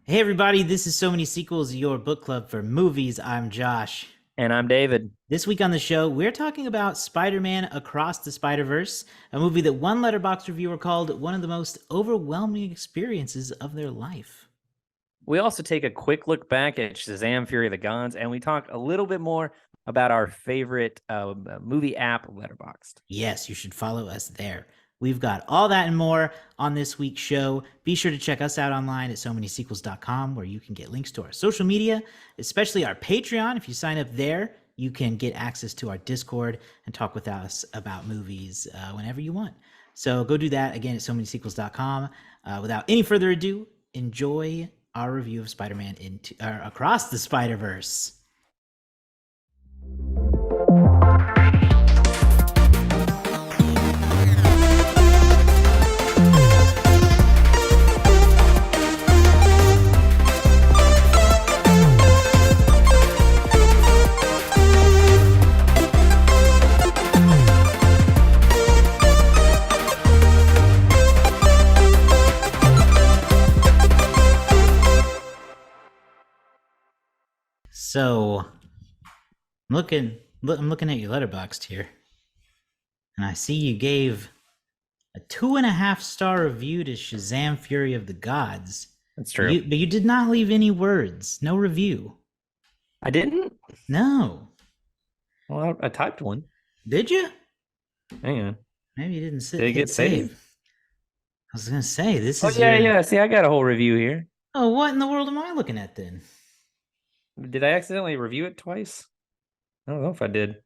Hey everybody, this is So Many Sequels, your book club for movies. I'm Josh. And I'm David. This week on the show, we're talking about Spider-Man Across the Spider-Verse, a movie that one letterbox reviewer called one of the most overwhelming experiences of their life. We also take a quick look back at Shazam Fury of the Gods, and we talk a little bit more about our favorite movie app, Letterboxd. Yes, you should follow us there. We've got all that and more on this week's show. Be sure to check us out online at somanysequels.com, where you can get links to our social media, especially our Patreon. If you sign up there, you can get access to our Discord and talk with us about movies whenever you want. So go do that again at somanysequels.com. Without any further ado, enjoy our review of Spider-Man Across the Spider-Verse. So, I'm looking at your letterboxd here, and I see you gave a 2.5-star review to Shazam: Fury of the Gods. That's true. But you did not leave any words, no review. I didn't? No. Well, I typed one. Did you? Hang on. Maybe you didn't Did it get saved? I was gonna say this Oh, is yeah. See, I got a whole review here. Oh, what in the world am I looking at then? Did I accidentally review it twice? I don't know if I did.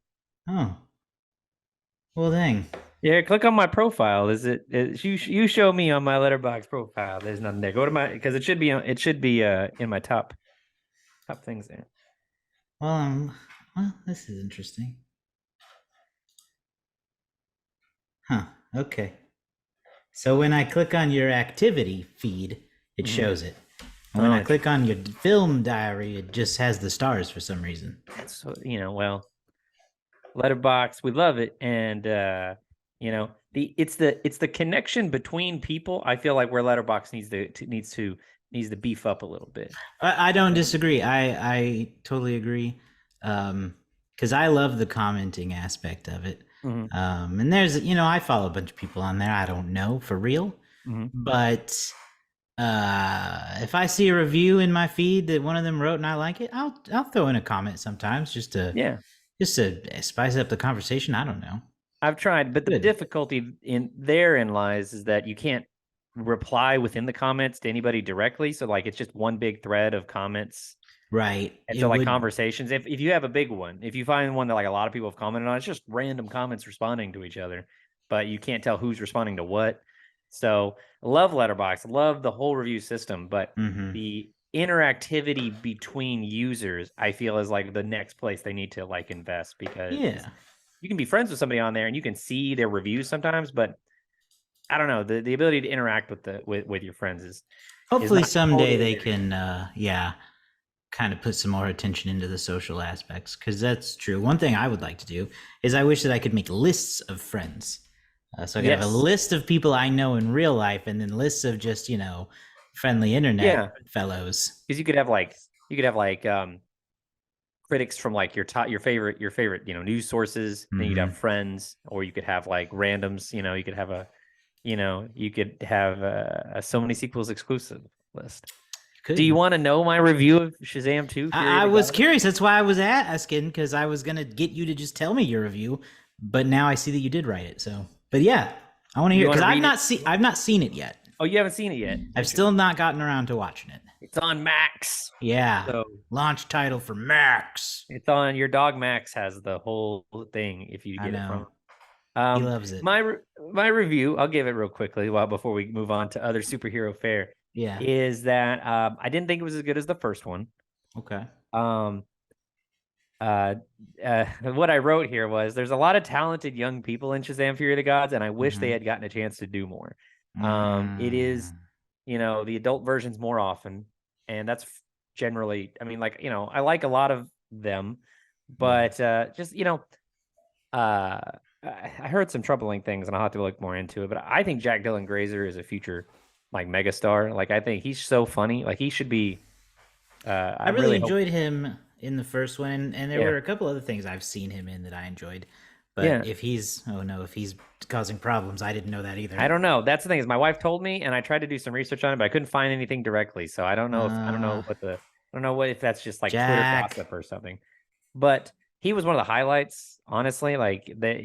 Oh. Well, dang. Yeah, click on my profile. You show me on my Letterboxd profile? There's nothing there. Go to my because it should be in my top things there. Well, this is interesting. Huh. Okay. So when I click on your activity feed, it shows it. And when I click on your film diary, it just has the stars for some reason. So, well, Letterboxd, we love it, and it's the connection between people. I feel like where Letterboxd needs to beef up a little bit. I don't disagree. I totally agree. Because I love the commenting aspect of it. And there's, I follow a bunch of people on there I don't know for real. But if I see a review in my feed that one of them wrote and I like it, I'll throw in a comment sometimes just to spice up the conversation. I don't know. I've tried, but the difficulty therein lies is that you can't reply within the comments to anybody directly. So like it's just one big thread of comments. Right. And so like conversations, if you have a big one, if you find one that like a lot of people have commented on, it's just random comments responding to each other, but you can't tell who's responding to what. So love Letterboxd, love the whole review system, but the interactivity between users, I feel, is like the next place they need to like invest, because you can be friends with somebody on there and you can see their reviews sometimes, but I don't know, the ability to interact with your friends is hopefully someday they can kind of put some more attention into the social aspects, because that's true. One thing I would like to do is I wish that I could make lists of friends. So I could have a list of people I know in real life, and then lists of just, friendly internet fellows. Because you could have like critics from like your favorite news sources. Then you'd have friends, or you could have like randoms. You could have a So Many Sequels exclusive list. Do you want to know my review of Shazam 2? I was curious. That's why I was asking, because I was gonna get you to just tell me your review, but now I see that you did write it. So, but yeah, I want to hear, because I've not seen it yet. Oh, you haven't seen it yet? I've still not gotten around to watching it. It's on Max. Yeah. So, launch title for Max. It's on your dog. Max has the whole thing if you get it from. He loves it. My review, I'll give it real quickly before we move on to other superhero fare. Yeah. Is that I didn't think it was as good as the first one. Okay. What I wrote here was there's a lot of talented young people in Shazam Fury of the Gods, and I wish they had gotten a chance to do more. It is, the adult versions more often, and that's generally, I mean, like, I like a lot of them, but just, I heard some troubling things, and I'll have to look more into it, but I think Jack Dylan Grazer is a future like megastar. Like I think he's so funny. Like he should be. I I really really hope. enjoyed him in the first one, and there Yeah, were a couple other things I've seen him in that I enjoyed. But yeah. if he's, oh no, if he's causing problems, I didn't know that either. I don't know. That's the thing is my wife told me, and I tried to do some research on it, but I couldn't find anything directly. So I don't know Uh, what the I don't know what if that's just like Twitter Jack. gossip or something. But he was one of the highlights, honestly. Like that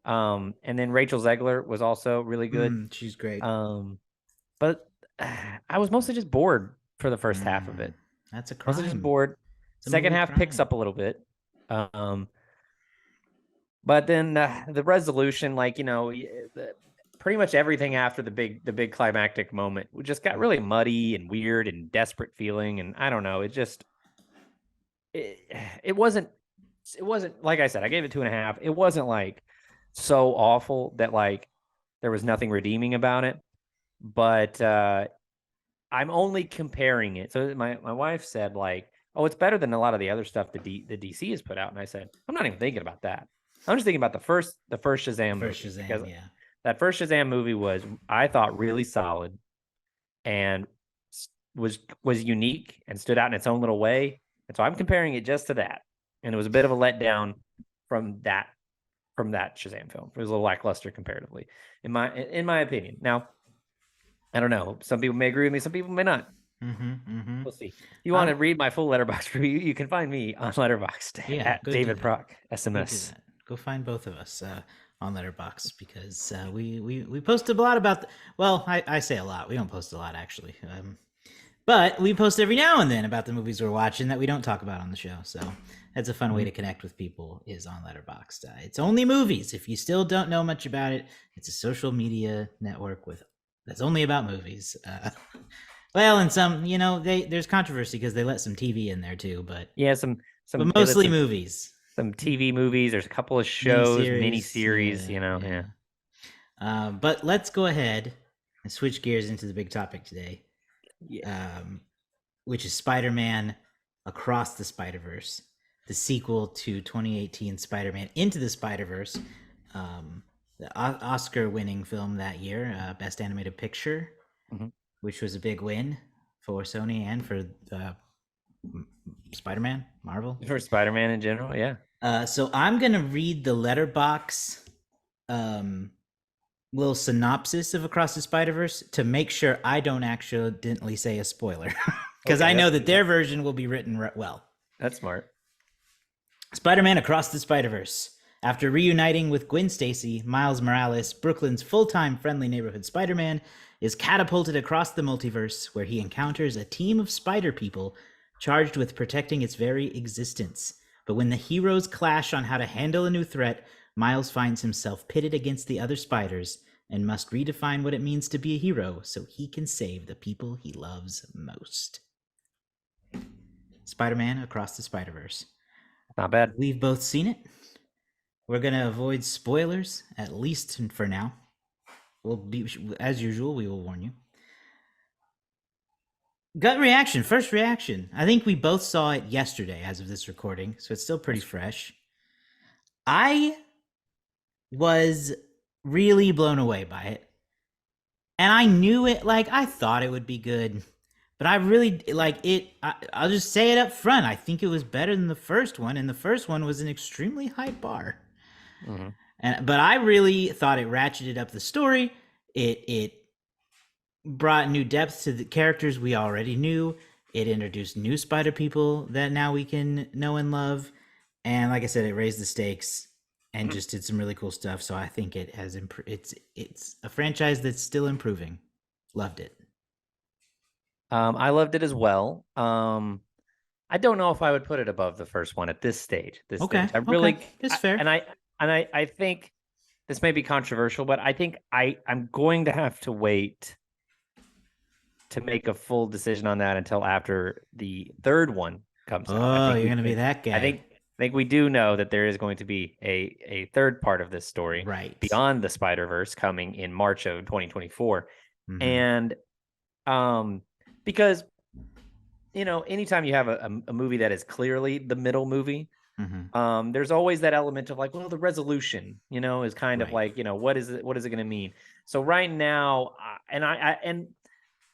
and then Rachel Zegler was also really good. She's great. But I was mostly just bored for the first half of Mm, it. that's a Mostly just crime. bored. It's a Second movie half picks crime. up a little bit. Um, but then the resolution, like pretty much everything after the big climactic moment just got really muddy and weird and desperate feeling, and I don't know. It, it wasn't it wasn't like I said. I gave it 2.5. It wasn't like so awful that like there was nothing redeeming about it, but I'm only comparing it. So my wife said like, "Oh, it's better than a lot of the other stuff the DC has put out." And I said, "I'm not even thinking about that. I'm just thinking about the first The Shazam first movie because Shazam, yeah. that first Shazam movie was I thought really solid and was unique and stood out in its own little way. And so I'm comparing it just to that. And it was a bit of a letdown from that from that Shazam film. It was a little lackluster comparatively, in my opinion. Now, I don't know. Some people may agree with me. Some people may not. Mm-hmm. We'll see. If you want to Um, read my full letterbox review, you can find me on Letterboxd yeah, at go do David that. Proc Go do SMS. that. Go find both of us on Letterbox because we posted a lot about. Well, I say a lot. We don't post a lot actually. But we post every now and then about the movies we're watching that we don't talk about on the show. So that's a fun way Mhm. to connect with people is on Letterboxd. It's only movies. If you still don't know much about it, it's a social media network with that's only about movies. Well, and some, there's controversy because they let some TV in there too, but Yeah, they let mostly movies, some TV movies. There's a couple of shows, mini miniseries. series. Yeah, Yeah. yeah. But let's go ahead and switch gears into the big topic today. Yeah. Um, which is Spider-Man Across the Spider-Verse, the sequel to 2018 Spider-Man Into the Spider-Verse, the Oscar-winning film that year, Best Animated Picture, Mhm. which was a big win for Sony and for Spider-Man, Marvel. For Spider-Man in general, yeah. So I'm gonna read the letterbox um, little synopsis of Across the Spider Verse to make sure I don't accidentally say a spoiler, because Okay, I know that their version will be written well. that's smart. Spider-Man Across the Spider-Verse. After reuniting with Gwen Stacy, Miles Morales, Brooklyn's full-time friendly neighborhood Spider-Man, is catapulted across the multiverse where he encounters a team of spider people charged with protecting its very existence. But when the heroes clash on how to handle a new threat, Miles finds himself pitted against the other spiders and must redefine what it means to be a hero so he can save the people he loves most. Spider-Man Across the Spider-Verse. Not bad. We've both seen it. We're gonna avoid spoilers, at least for now. We'll be as usual. We will warn you. Gut reaction, first reaction. I think we both saw it yesterday, as of this recording, so it's still pretty That's fresh. I was really blown away by it, and I knew it. Like I thought it would be good, but I really like it. I'll just say it up front. I think it was better than the first one, and the first one was an extremely high bar. Mhm. But I really thought it ratcheted up the story. It brought new depth to the characters we already knew. It introduced new Spider people that now we can know and love. And like I said, it raised the stakes and just did some really cool stuff. So I think it has it's a franchise that's still improving. Loved it. I loved it as well. I don't know if I would put it above the first one at this stage. This Okay, stage, I okay, really, it's I, fair. and I think this may be controversial, but I think I'm going to have to wait to make a full decision on that until after the third one comes out. Oh, you're gonna be that I guy, think we do know that there is going to be a third part of this story right? beyond the Spider-Verse coming in March of 2024. Mm-hmm. And because anytime you have a movie that is clearly the middle movie, Hmm. There's always that element of like, well, the resolution, is kind of Right. like, what is it going to mean? So right now, and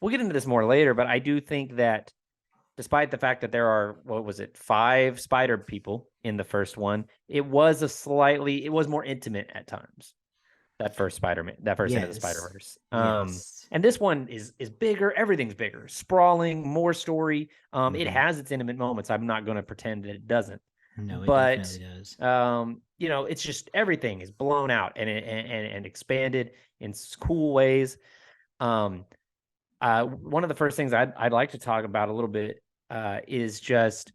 we'll get into this more later, but I do think that despite the fact that there are, what was it, 5 spider people in the first one, it was more intimate at times. That first Spider-Man, that first Into the Yes. Spider-Verse. Yes. And this one is bigger. Everything's bigger, sprawling, more story. It Hmm. has its intimate moments. I'm not going to pretend that it doesn't, No, it but definitely does. it's just everything is blown out and expanded in cool ways. Um, one of the first things I'd like to talk about a little bit is just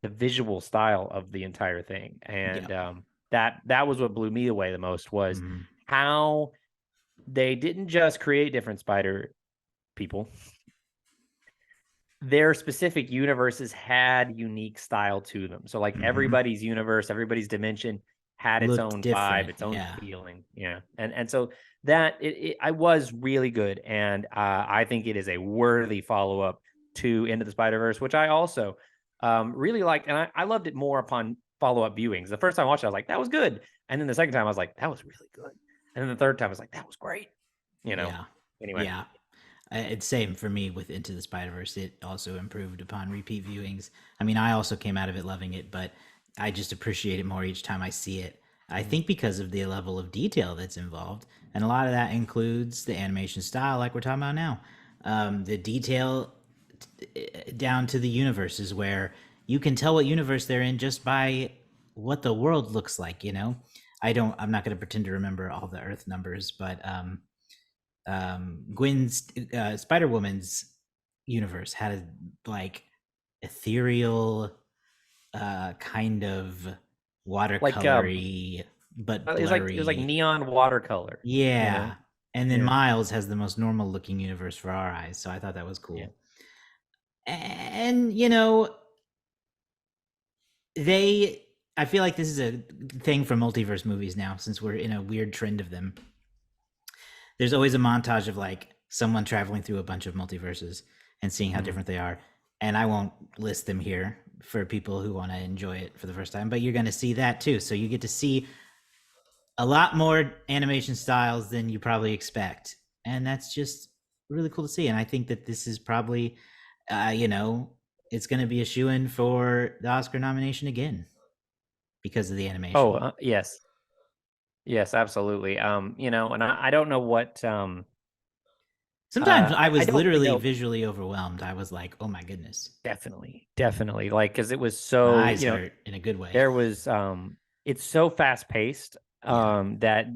the visual style of the entire thing, Yeah. and that was what blew me away the most was Hmm. how they didn't just create different spider people. Their specific universes had unique style to them. So like Hmm. everybody's universe, everybody's dimension had its Looked own vibe, different. its own Yeah. feeling. Yeah. And so that I was really good. And I think it is a worthy follow-up to Into the Spider-Verse, which I also really liked. And I loved it more upon follow-up viewings. The first time I watched it, I was like, that was good. And then the second time I was like, that was really good. And then the third time I was like, that was great. You know. Yeah. Anyway. Yeah. It's same for me with Into the Spider Verse. It also improved upon repeat viewings. I mean, I also came out of it loving it, but I just appreciate it more each time I see it. I think because of the level of detail that's involved, and a lot of that includes the animation style, like we're talking about now. The detail down to the universes, where you can tell what universe they're in just by what the world looks like. I'm not going to pretend to remember all the Earth numbers, but Gwen's Spider Woman's universe had a like ethereal kind of Like watercolory but it was like blurry. neon watercolor, you know? Yeah. And then Yeah. Miles has the most normal looking universe for our eyes, so I thought that was Yeah. cool. And they I feel like this is a thing for multiverse movies now, since we're in a weird trend of them. There's always a montage of like someone traveling through a bunch of multiverses and seeing how Mhm. different they are. And I won't list them here for people who want to enjoy it for the first time, but you're going to see that too. So you get to see a lot more animation styles than you probably expect. And that's just really cool to see. And I think that this is probably, uh, you know, it's going to be a shoe in for the Oscar nomination again because of the Oh, animation. yes. Yes, absolutely. And I don't know what Sometimes I I was don't literally know. visually overwhelmed. I was like, oh my goodness. Definitely. Like, because it was My so, eyes hurt in a good way. there was it's so fast paced Yeah. that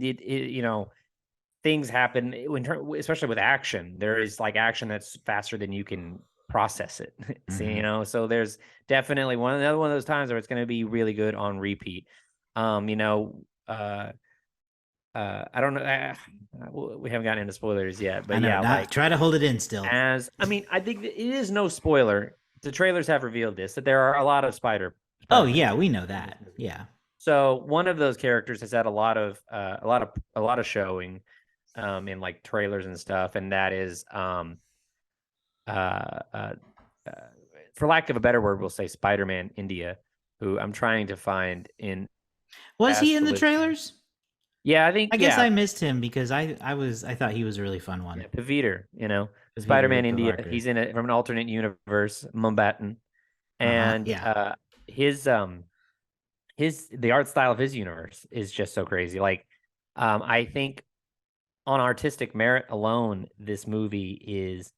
things happen especially with action. There is like action that's faster than you can process it. See, Hmm. so there's definitely another one of those times where it's going to be really good on repeat. Um, you know, uh, I don't know. We haven't gotten into spoilers yet, I but know. yeah, Not like try to hold it in still. I think that it is no spoiler. The trailers have revealed this that there are a lot of Oh Spider-Man yeah, we characters know in this that. movie. Yeah. So one of those characters has had a lot of showing in like trailers and stuff, and that is uh, uh, uh, for lack of a better word, we'll say Spider-Man India, who I'm trying to find in Was he Ask in the the Listener. trailers? Yeah, I think I guess yeah, I missed him because I thought he was a really fun one. yeah, Peter, Peter Spider-Man India. Pavarkar. He's in it from an alternate universe, Mumbattan, Uh-huh. and Yeah. his the art style of his universe is just so crazy. Like, I think on artistic merit alone, this movie is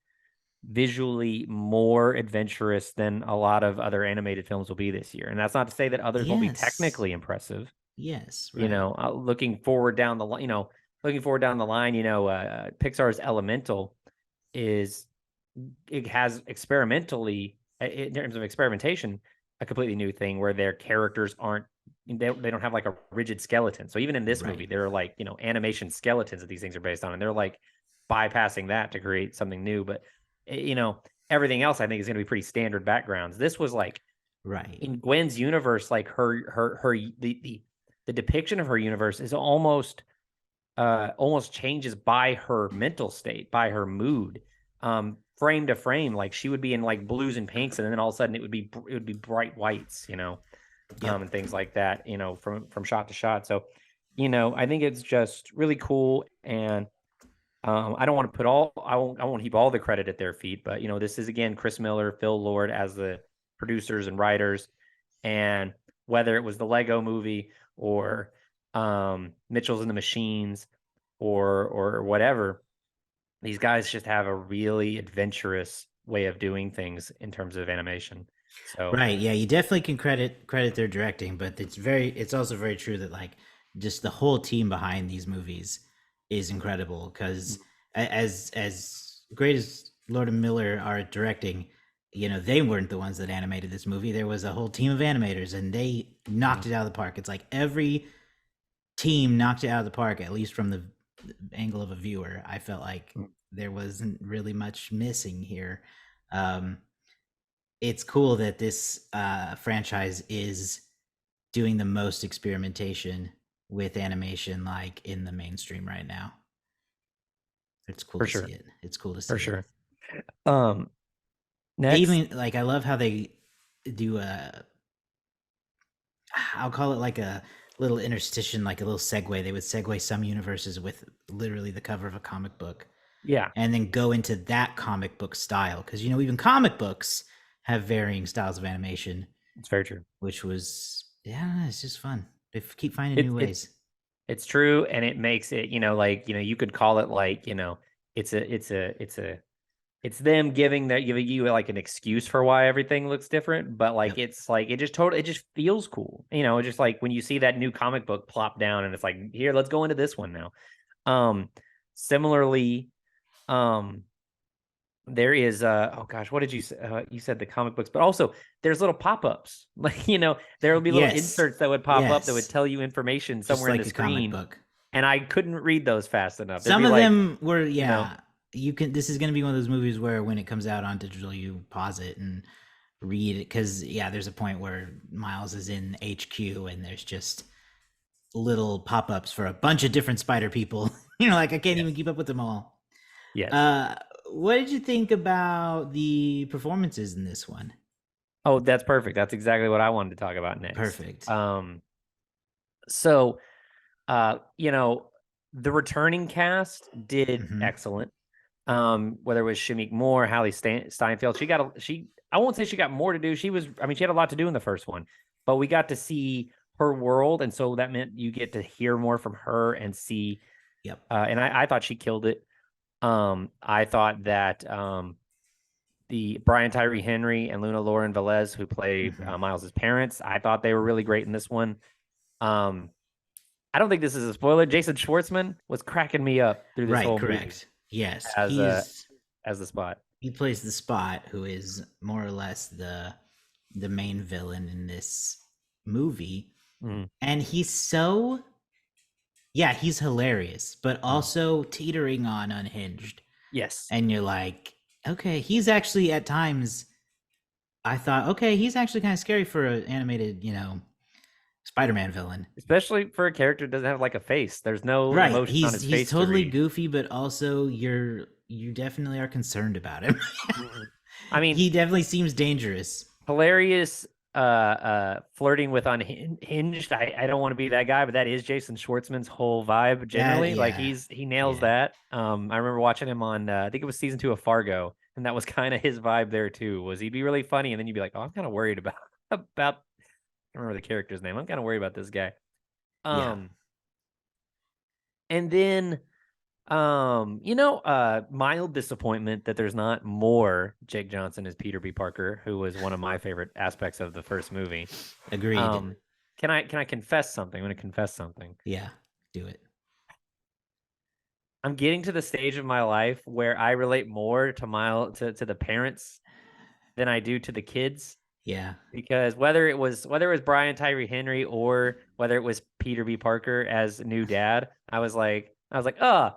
visually more adventurous than a lot of other animated films will be this year. And that's not to say that others won't be Yes. technically impressive. Yes, right. Looking forward down the line, Pixar's Elemental is it has experimentally in terms of experimentation a completely new thing where their characters aren't they don't have like a rigid skeleton. So even in this movie, Right. there are like animation skeletons that these things are based on, and they're like bypassing that to create something new. But you know everything else I think is going to be pretty standard backgrounds. This was like Right. in Gwen's universe, like her the depiction of her universe is almost changes by her mental state, by her mood, frame to frame. Like she would be in like blues and pinks, and then all of a sudden it would be bright whites. Yep. and things like that, from shot to shot. So, I think it's just really cool. And I don't want to I won't heap all the credit at their feet, but this is again Chris Miller, Phil Lord as the producers and writers, and whether it was the Lego Movie or Mitchell's and the Machines or whatever, these guys just have a really adventurous way of doing things in terms of animation. So Right. Yeah, you definitely can credit their directing, but it's also very true that like just the whole team behind these movies is incredible because as great as Lord and Miller are at directing, they weren't the ones that animated this movie. There was a whole team of animators and they knocked it out of the park. It's like every team knocked it out of the park, at least from the angle of a viewer. I felt like there wasn't really much missing here. Um, it's cool that this franchise is doing the most experimentation with animation like in the mainstream right now. It's cool for to sure, see it. It's cool to for see it. sure. Um, They Next, even like I love how they do a I'll call it like a little interstitial, like a little segue. They would segue some universes with literally the cover of a comic book yeah, and then go into that comic book style because even comic books have varying styles of animation, it's very true. which was it's just fun. They keep finding It, new it's ways. it's true, and it makes it, like, you could call it like, it's them giving you like an excuse for why everything looks different, but like Yep. it's like it just feels cool. Just like when you see that new comic book plop down and it's like, here, let's go into this one now. Similarly, um there is oh gosh, what did you say? You said the comic books, but also there's little pop-ups. Like, there will be little Yes. inserts that would pop up that would Yes. tell you information Just somewhere in the like a comic screen, book. and I couldn't read those fast enough. There'd Some be of like, them were, you know, you can, this is going to be one of those movies where when it comes out on digital, you pause it and read it. Cause there's a point where Miles is in HQ and there's just little pop ups for a bunch of different spider people. Like I can't even yes, keep up with them all. yes. Uh, what did you think about the performances in this one? Oh, that's perfect. That's exactly what I wanted to talk about next. Perfect. So, the returning cast did Hmm. excellent. Whether it was Shamik Moore, Hallie Steinfeld, I won't say she got more to do. She had a lot to do in the first one, but we got to see her world, and so that meant you get to hear more from her and see. Yep. And I thought she killed it. I thought that the Brian Tyree Henry and Luna Lauren Velez, who play Hmm. Miles's parents, I thought they were really great in this one. Um, I don't think this is a spoiler. Jason Schwartzman was cracking me up through this Right. whole movie Correct. Yes. as as the Spot. He plays the Spot, who is more or less the main villain in this movie, Mm, and he's hilarious, but mm. also teetering on unhinged. Yes, And you're like, okay, he's actually at times. I thought, okay, he's actually kind of scary for an animated, Spider-Man villain. especially for a character that doesn't have like a face. There's no Right. emotion on his He's face to totally read. goofy, but also you definitely are concerned about him. Mhm. I mean, He definitely seems dangerous. hilarious flirting with unhinged. I don't want to be that guy, but that is Jason Schwartzman's whole vibe That generally. Like yeah. he nails Yeah. that. I remember watching him on I think it was season 2 of Fargo, and that was kind of his vibe there too. Was he'd be really funny, and then you'd be like, oh, I'm kind of worried about about I don't remember the character's name. I'm kind of worried about this guy. Yeah. Um and then mild disappointment that there's not more Jake Johnson as Peter B. Parker, who was one of my favorite aspects of the first movie. Agreed. Um, can I confess something? I'm going to confess something. Yeah. Do it. I'm getting to the stage of my life where I relate more to the parents than I do to the kids. Yeah. Because whether it was Brian Tyree Henry or whether it was Peter B. Parker as new dad, I was like, oh,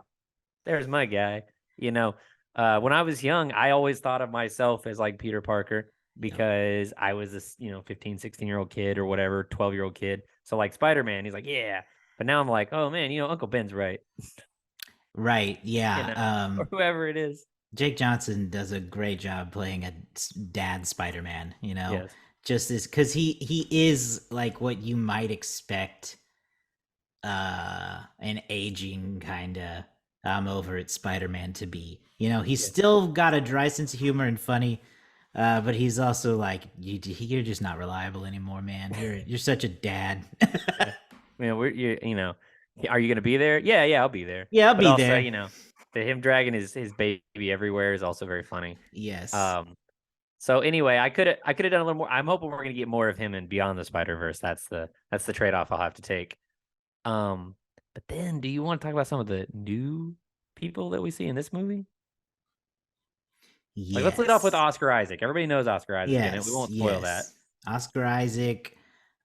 there's my guy. You know, when I was young, I always thought of myself as like Peter Parker Yep. because I was this, 15, 16-year-old kid or whatever, 12-year-old kid. So like Spider-Man, he's like, yeah. But now I'm like, oh man, Uncle Ben's right, Right. you Yeah. know, or whoever it is. Jake Johnson does a great job playing a dad Spider-Man, Yes. just this because he is like what you might expect an aging kind of I'm over it Spider-Man to be. You know, he's Yeah. still got a dry sense of humor and funny, but he's also like you're just not reliable anymore, man. You're such a dad. Yeah. You know, are you gonna be there? Yeah, yeah, I'll be there. Yeah, I'll But be also, there. you know, him dragging his baby everywhere is also very funny. Yes. Um, so anyway, I could have done a little more. I'm hoping we're gonna get more of him in Beyond the Spider-Verse. That's the trade-off I'll have to take. Um, but then do you want to talk about some of the new people that we see in this movie? Like, let's lead off with Yes. Oscar Isaac. Everybody knows Oscar Isaac in it. We Yes. won't spoil that. Yes. Oscar Isaac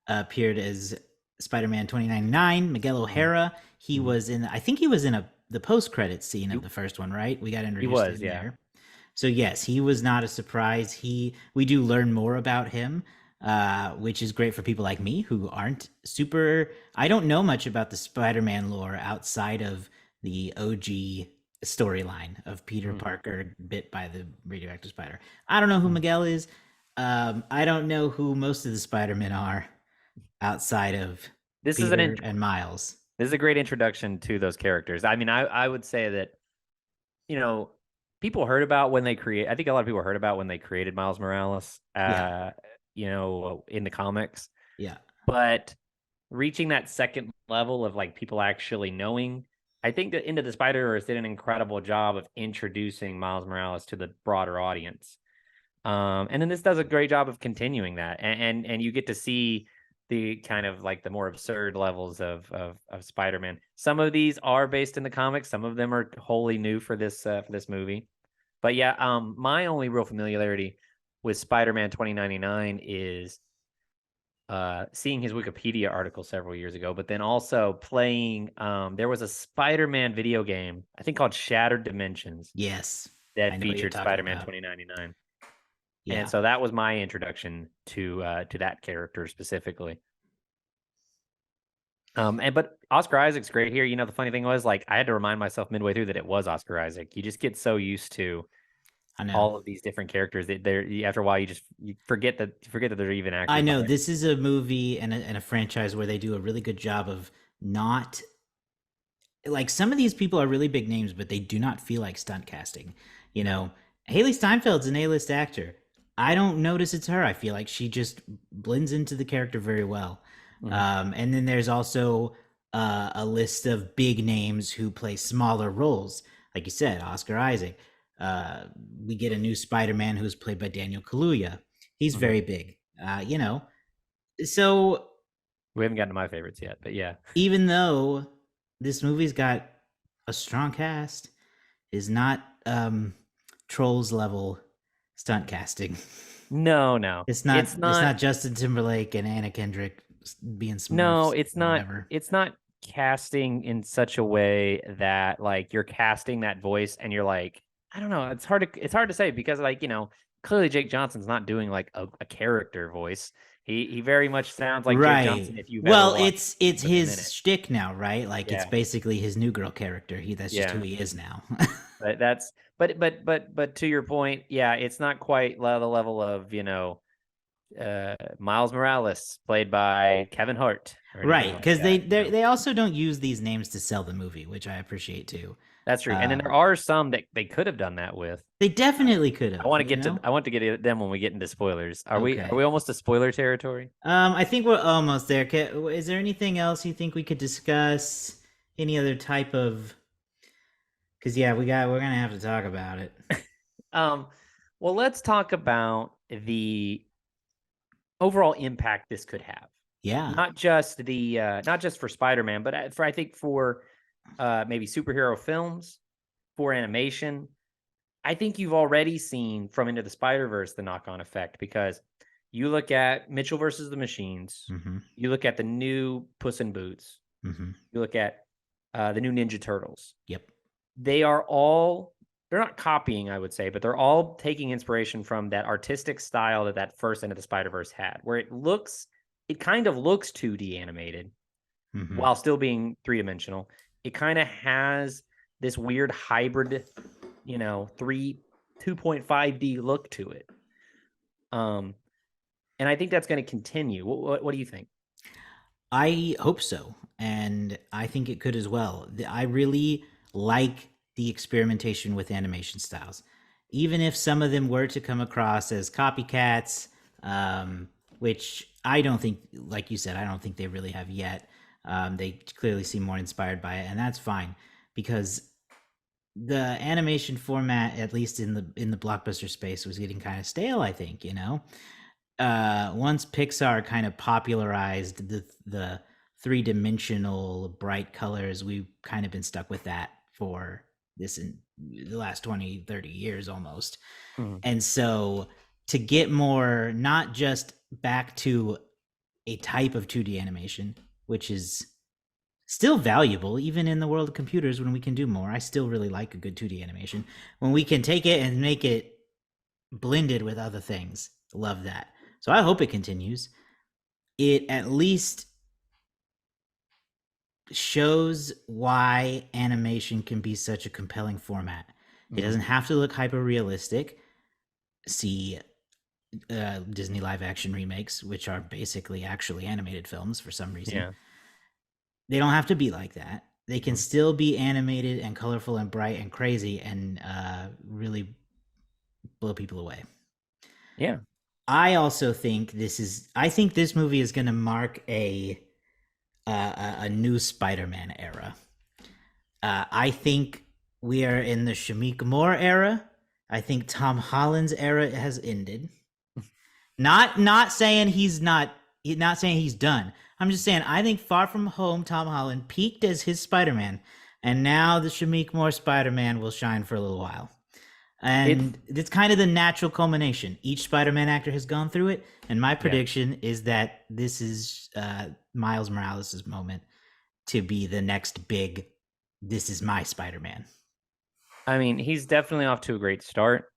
appeared as Spider-Man 2099. Miguel Mhm. O'Hara. He Mhm. was in. I think he was in the post-credit scene He, of the first one, right? We got he introduced to was, him yeah. there. So yes, he was not a surprise. We do learn more about him, which is great for people like me who aren't super. I don't know much about the Spider-Man lore outside of the OG storyline of Peter Mhm. Parker bit by the radioactive spider. I don't know who Mhm. Miguel is. I don't know who most of the Spider-Men are outside of This is Peter and Miles. this is a great introduction to those characters. I mean, I would say that, you know, people heard about when they create. I think a lot of people heard about when they created Miles Morales. Yeah, You know, in the comics, yeah, but reaching that second level of like people actually knowing, I think that Into the Spider-Verse did an incredible job of introducing Miles Morales to the broader audience. And then this does a great job of continuing that, and you get to see the kind of like the more absurd levels of Spider-Man. Some of these are based in the comics, some of them are wholly new for this movie. But yeah, my only real familiarity with Spider-Man 2099 is seeing his Wikipedia article several years ago, but then also playing. There was a Spider-Man video game, I think called Shattered Dimensions, yes. I that know what you're featured talking Spider-Man about. 2099, and Yeah. so that was my introduction to that character specifically. And but Oscar Isaac's great here. You know, the funny thing was, like, I had to remind myself midway through that it was Oscar Isaac. You just get so used to I know. all of these different characters that they're after a while you forget that they're even I actors know behind. this is a movie and a franchise where they do a really good job of not like some of these people are really big names, but they do not feel like stunt casting. You No. know, Haley Steinfeld's an A-list actor. I don't notice it's her. I feel like she just blends into the character very well. Mhm. And then there's also a list of big names who play smaller roles. Like you said, Oscar Isaac. Uh, we get a new Spider-Man who's played by Daniel Kaluuya. He's Mhm. very big. You know, so We haven't gotten to my favorites yet, but yeah. even though this movie's got a strong cast, is not trolls level stunt casting. No, no. It's It's not. It's not not Justin Timberlake and Anna Kendrick being no, Smurfs it's or not whatever. it's not casting in such a way that like you're casting that voice and you're like, I don't know, it's hard to say because like, you know, clearly Jake Johnson's not doing like a character voice. He very much sounds like Jake Right. Johnson if you've ever Well, watched it's with him in his it. shtick now, right? Like it's Yeah. basically his new girl character. That's just who Yeah. he is now. But that's but to your point, yeah, it's not quite the level of, you know, Miles Morales played by Kevin Hart or anything Right, like because that, you know. they also don't use these names to sell the movie, which I appreciate too. That's true. And then there Um, are some that they could have done that with. they definitely could I have, want to you get to know. I want to get to them when we get into spoilers. Are we Okay. almost to spoiler territory? I think we're almost there. Is there anything else you think we could discuss? Any other type of? Because yeah, we're gonna have to talk about it. Um, well, let's talk about the overall impact this could have. Yeah. Not just for Spider-Man, but for I think for maybe superhero films, for animation. I think you've already seen from Into the Spider-Verse the knock-on effect because you look at Mitchell versus the Machines, Mm-hmm. you look at the new Puss in Boots, Mm-hmm. you look at the new Ninja Turtles. Yep. They are all they're not copying, I would say, but they're all taking inspiration from that artistic style that first Into the Spider-Verse had, where it kind of looks 2D animated Mm-hmm. while still being three-dimensional. It kind of has this weird hybrid, you know, 2.5D look to it. Um, And I think that's going to continue. What do you think? I hope so, and I think it could as well. I really like the experimentation with animation styles, even if some of them were to come across as copycats, which I don't think, like you said, I don't think they really have yet. They clearly seem more inspired by it, and that's fine because the animation format, at least in the blockbuster space, was getting kind of stale. I think once Pixar kind of popularized the three-dimensional bright colors, we've kind of been stuck with that for this in the last 20, 30 years almost. Mhm. And so to get more, not just back to a type of 2D animation, which is still valuable even in the world of computers when we can do more. I still really like a good 2D animation. When we can take it and make it blended with other things. Love that. So I hope it continues. It at least shows why animation can be such a compelling format. It Mhm. doesn't have to look hyper realistic. See Disney live action remakes, which are basically actually animated films for some reason. Yeah. They don't have to be like that. They can Mhm. still be animated and colorful and bright and crazy and really blow people away. Yeah. I also think I think this movie is going to mark a new Spider-Man era. I think we are in the Shamik Moore era. I think Tom Holland's era has ended. Not saying not saying he's done. I'm just saying I think Far From Home Tom Holland peaked as his Spider-Man, and now the Shamik Moore Spider-Man will shine for a little while. It's And it's kind of the natural culmination. Each Spider-Man actor has gone through it, and my yeah. prediction is that this is Miles Morales' moment to be the next big. This is my Spider-Man. I mean, he's definitely off to a great start,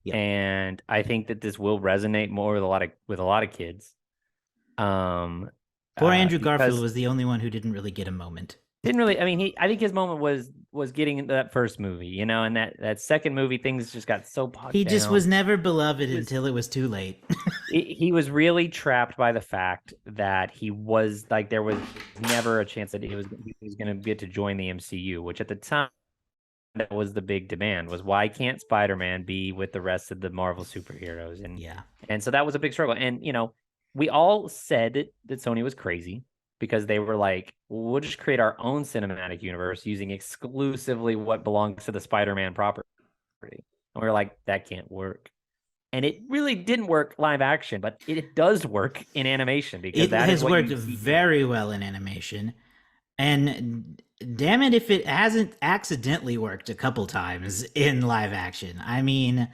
Yep. and I think that this will resonate more with a lot of kids. Um, Poor Andrew Garfield because was the only one who didn't really get a moment. didn't really. I mean, I think his moment was getting into that first movie, and that second movie things just got so He bogged just down. was never beloved He was until it was too late. he was really trapped by the fact that he was like there was never a chance that he was going to get to join the MCU, which at the time that was the big demand was why can't Spider-Man be with the rest of the Marvel superheroes? Yeah. And so that was a big struggle. And we all said that Sony was crazy because they were like, we'll just create our own cinematic universe using exclusively what belongs to the Spider-Man property. And we were like, that can't work. And it really didn't work live action, but it does work in animation because It that is has what worked you see now. very well in animation. And damn it if it hasn't accidentally worked a couple times in live action. I mean,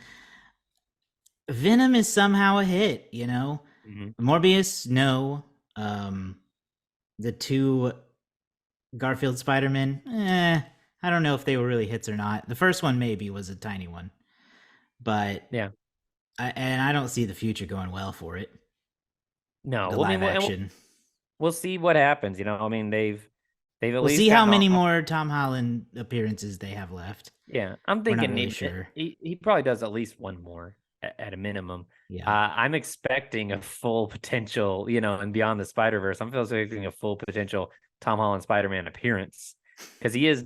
Venom is somehow a hit. Mm-hmm. Morbius, no. Um, the two Garfield Spider-Man, I don't know if they were really hits or not. The first one maybe was a tiny one, but Yeah. I don't see the future going well for it. No, The well, I mean, live action. we'll see what happens. I mean, they've at We'll see least how gotten many off. more Tom Holland appearances they have left. Yeah, I'm We're not thinking really sure. he probably does at least one more at a minimum. Yeah. I'm expecting a full potential, and beyond the Spider-Verse, I'm expecting a full potential Tom Holland Spider-Man appearance because he is.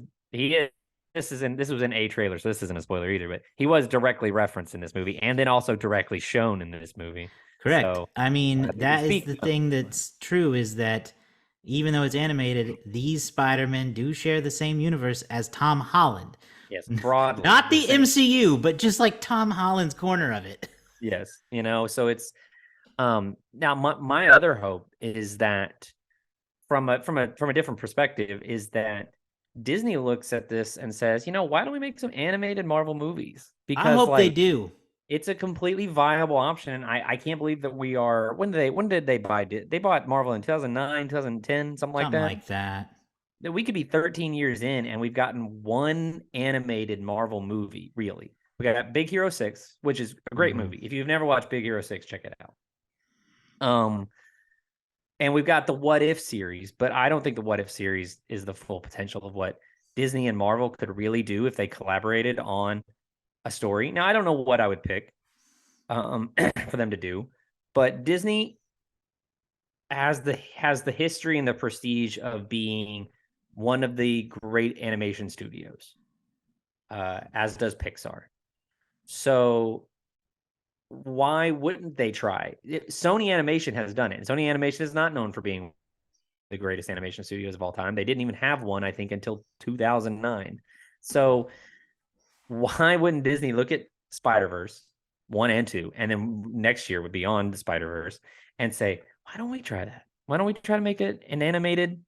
This was in a trailer, so this isn't a spoiler either. But he was directly referenced in this movie, and then also directly shown in this movie. Correct. So I mean, it that is speaks. the thing that's true is that even though it's animated, these Spider-Men do share the same universe as Tom Holland. Yes, broadly Not the the same. MCU, but just like Tom Holland's corner of it. Yes, so it's now my other hope is that from a different perspective is that Disney looks at this and says, why don't we make some animated Marvel movies? I Because hope they like do. it's a completely viable option. I can't believe that we are when did they buy it? They bought Marvel in 2009, 2010, something like Something that. like that. That we could be 13 years in and we've gotten one animated Marvel movie, really. We got Big Hero 6, which is a great Mm-hmm. movie. If you've never watched Big Hero 6, check it out. And we've got the What If series, but I don't think the What If series is the full potential of what Disney and Marvel could really do if they collaborated on a story. Now, I don't know what I would pick for them to do, But Disney has the history and the prestige of being one of the great animation studios, as does Pixar. So why wouldn't they try? Sony Animation has done it. And Sony Animation is not known for being the greatest animation studios of all time. They didn't even have one, I think, until 2009. So why wouldn't Disney look at Spider-Verse 1 and 2, and then next year would be on the Spider-Verse, and say, why don't we try that? Why don't we try to make it an animated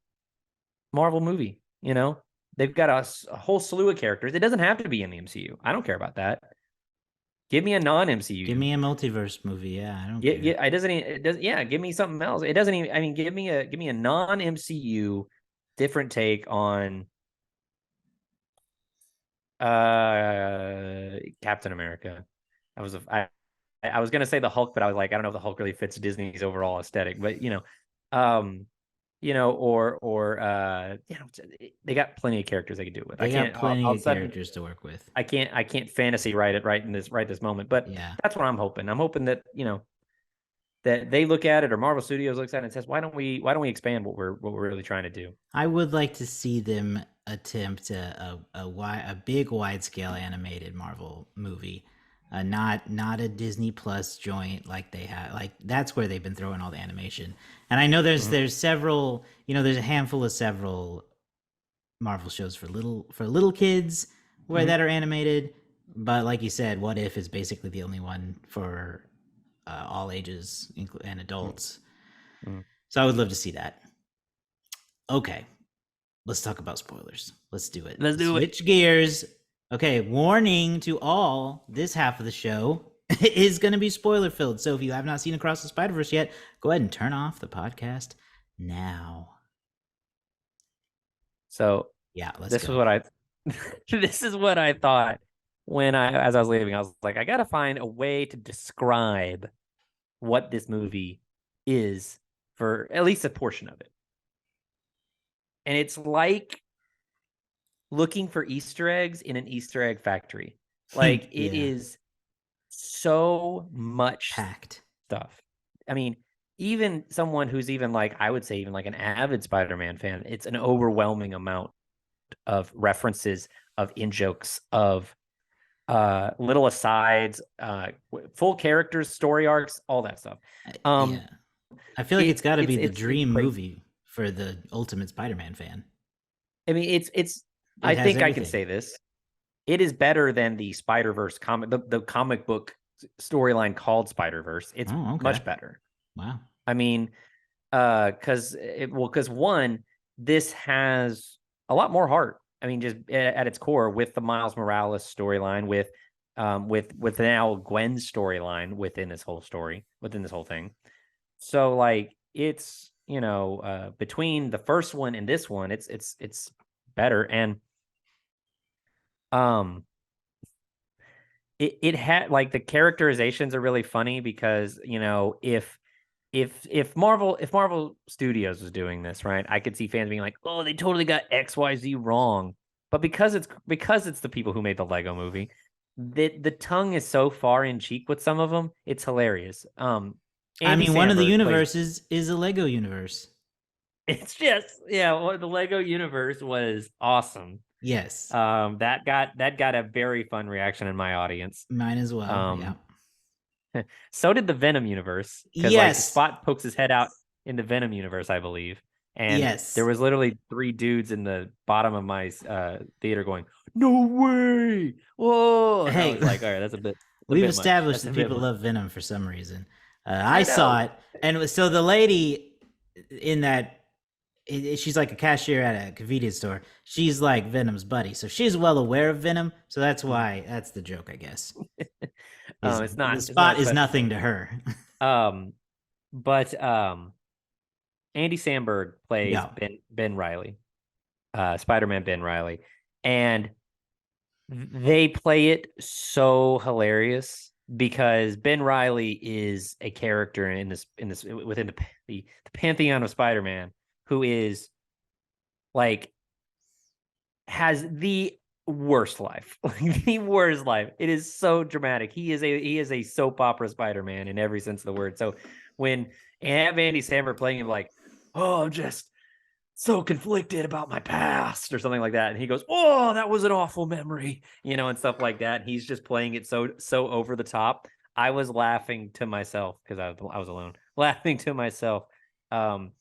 Marvel movie? You know, they've got a whole slew of characters. It doesn't have to be in the MCU. I don't care about that. Give me a non-MCU. Give me a multiverse movie. Yeah, I don't Yeah, care. yeah, it doesn't. It does. Yeah, give me something else. It doesn't even. I mean, give me a non-MCU different take on Captain America. I was gonna say the Hulk, but I was like, I don't know if the Hulk really fits Disney's overall aesthetic. But they got plenty of characters they could do it with. They I got can't. plenty All of of a sudden, characters to work with. I can't fantasy write it right this moment. But Yeah. that's what I'm hoping. I'm hoping that that they look at it, or Marvel Studios looks at it and says, why don't we expand what we're really trying to do? I would like to see them attempt a big wide scale animated Marvel movie. Not a Disney Plus joint like they have. Like that's where they've been throwing all the animation. And I know there's several, there's a handful of several Marvel shows for little kids where that are animated. But like you said, What If is basically the only one for all ages and adults. So I would love to see that. Okay, let's talk about spoilers. Let's do it. Let's do it. Switch gears. Okay, warning to all, this half of the show is going to be spoiler filled. So if you have not seen Across the Spider-Verse yet, go ahead and turn off the podcast now. So yeah, this is what I thought as I was leaving. I was like, I got to find a way to describe what this movie is for at least a portion of it. And it's like looking for Easter eggs in an Easter egg factory. Like it is so much packed stuff. I mean, even someone who's even like, I would say even like an avid Spider-Man fan, it's an overwhelming amount of references, of in-jokes, of little asides, full characters, story arcs, all that stuff. I feel like it's got to be the dream movie for the ultimate Spider-Man fan. I mean, I think I can say this. It is better than the Spider-Verse comic, the comic book storyline called Spider-Verse. It's much better. Wow. I mean, because one, this has a lot more heart. I mean, just at its core, with the Miles Morales storyline, with now Gwen's storyline within this whole thing. So like it's between the first one and this one, it's better. And it had like the characterizations are really funny because if Marvel Studios was doing this, right, I could see fans being like, oh, they totally got XYZ wrong. But because it's the people who made the Lego movie, the tongue is so far in cheek with some of them, it's hilarious. Andy one of the universes is a Lego universe. It's just the Lego universe was awesome. Yes. That got a very fun reaction in my audience. Mine as well. Yeah. So did the Venom universe. Yes. Like Spot pokes his head out in the Venom universe, I believe. And there was literally 3 dudes in the bottom of my theater going, "No way!" Whoa! Hey, I was like, all right, that's a bit. We've established that people love Venom for some reason. I saw it, and so the lady in that, she's like a cashier at a convenience store. She's like Venom's buddy, so she's well aware of Venom. So that's why that's the joke, I guess. It's not. The Spot is nothing to her. But Andy Samberg plays Ben Reilly, Spider-Man Ben Reilly, and they play it so hilarious because Ben Reilly is a character in this within the pantheon of Spider-Man who is like has the worst life. Like the worst life. It is so dramatic. He is a soap opera Spider-Man in every sense of the word. So when and have Andy Samberg playing him like, oh, I'm just so conflicted about my past or something like that, and he goes, oh, that was an awful memory, and stuff like that. And he's just playing it so over the top. I was laughing to myself because I was alone, laughing to myself, um,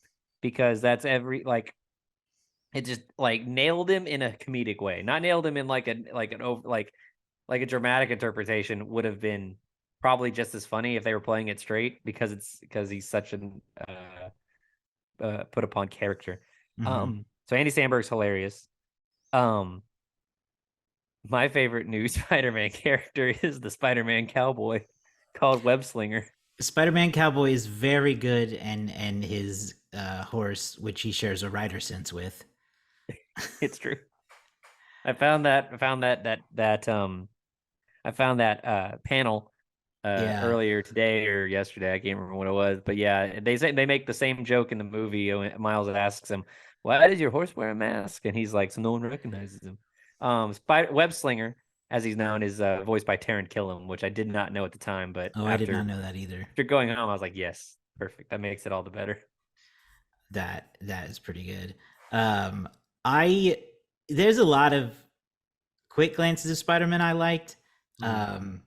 because that's every like it just like nailed him in a comedic way, not nailed him in like an over like a dramatic interpretation would have been probably just as funny if they were playing it straight because he's such an put upon character. Hmm. So Andy Samberg's hilarious. Um, my favorite new Spider-Man character is the Spider-Man cowboy called Web Slinger. Spider-Man Cowboy is very good, and his horse, which he shares a rider sense with. It's true. I found that panel Yeah. earlier today or yesterday. I can't remember what it was, but yeah, they say they make the same joke in the movie. When Miles asks him, "Why does your horse wear a mask?" And he's like, "So no one recognizes him." Web Slinger, as he's known, is voiced by Taron Killam, which I did not know at the time, but Oh, I did not know that either. after going home, I was like, "Yes, perfect. That makes it all the better." That is pretty good. I There's a lot of quick glances of Spider-Man I liked. Um,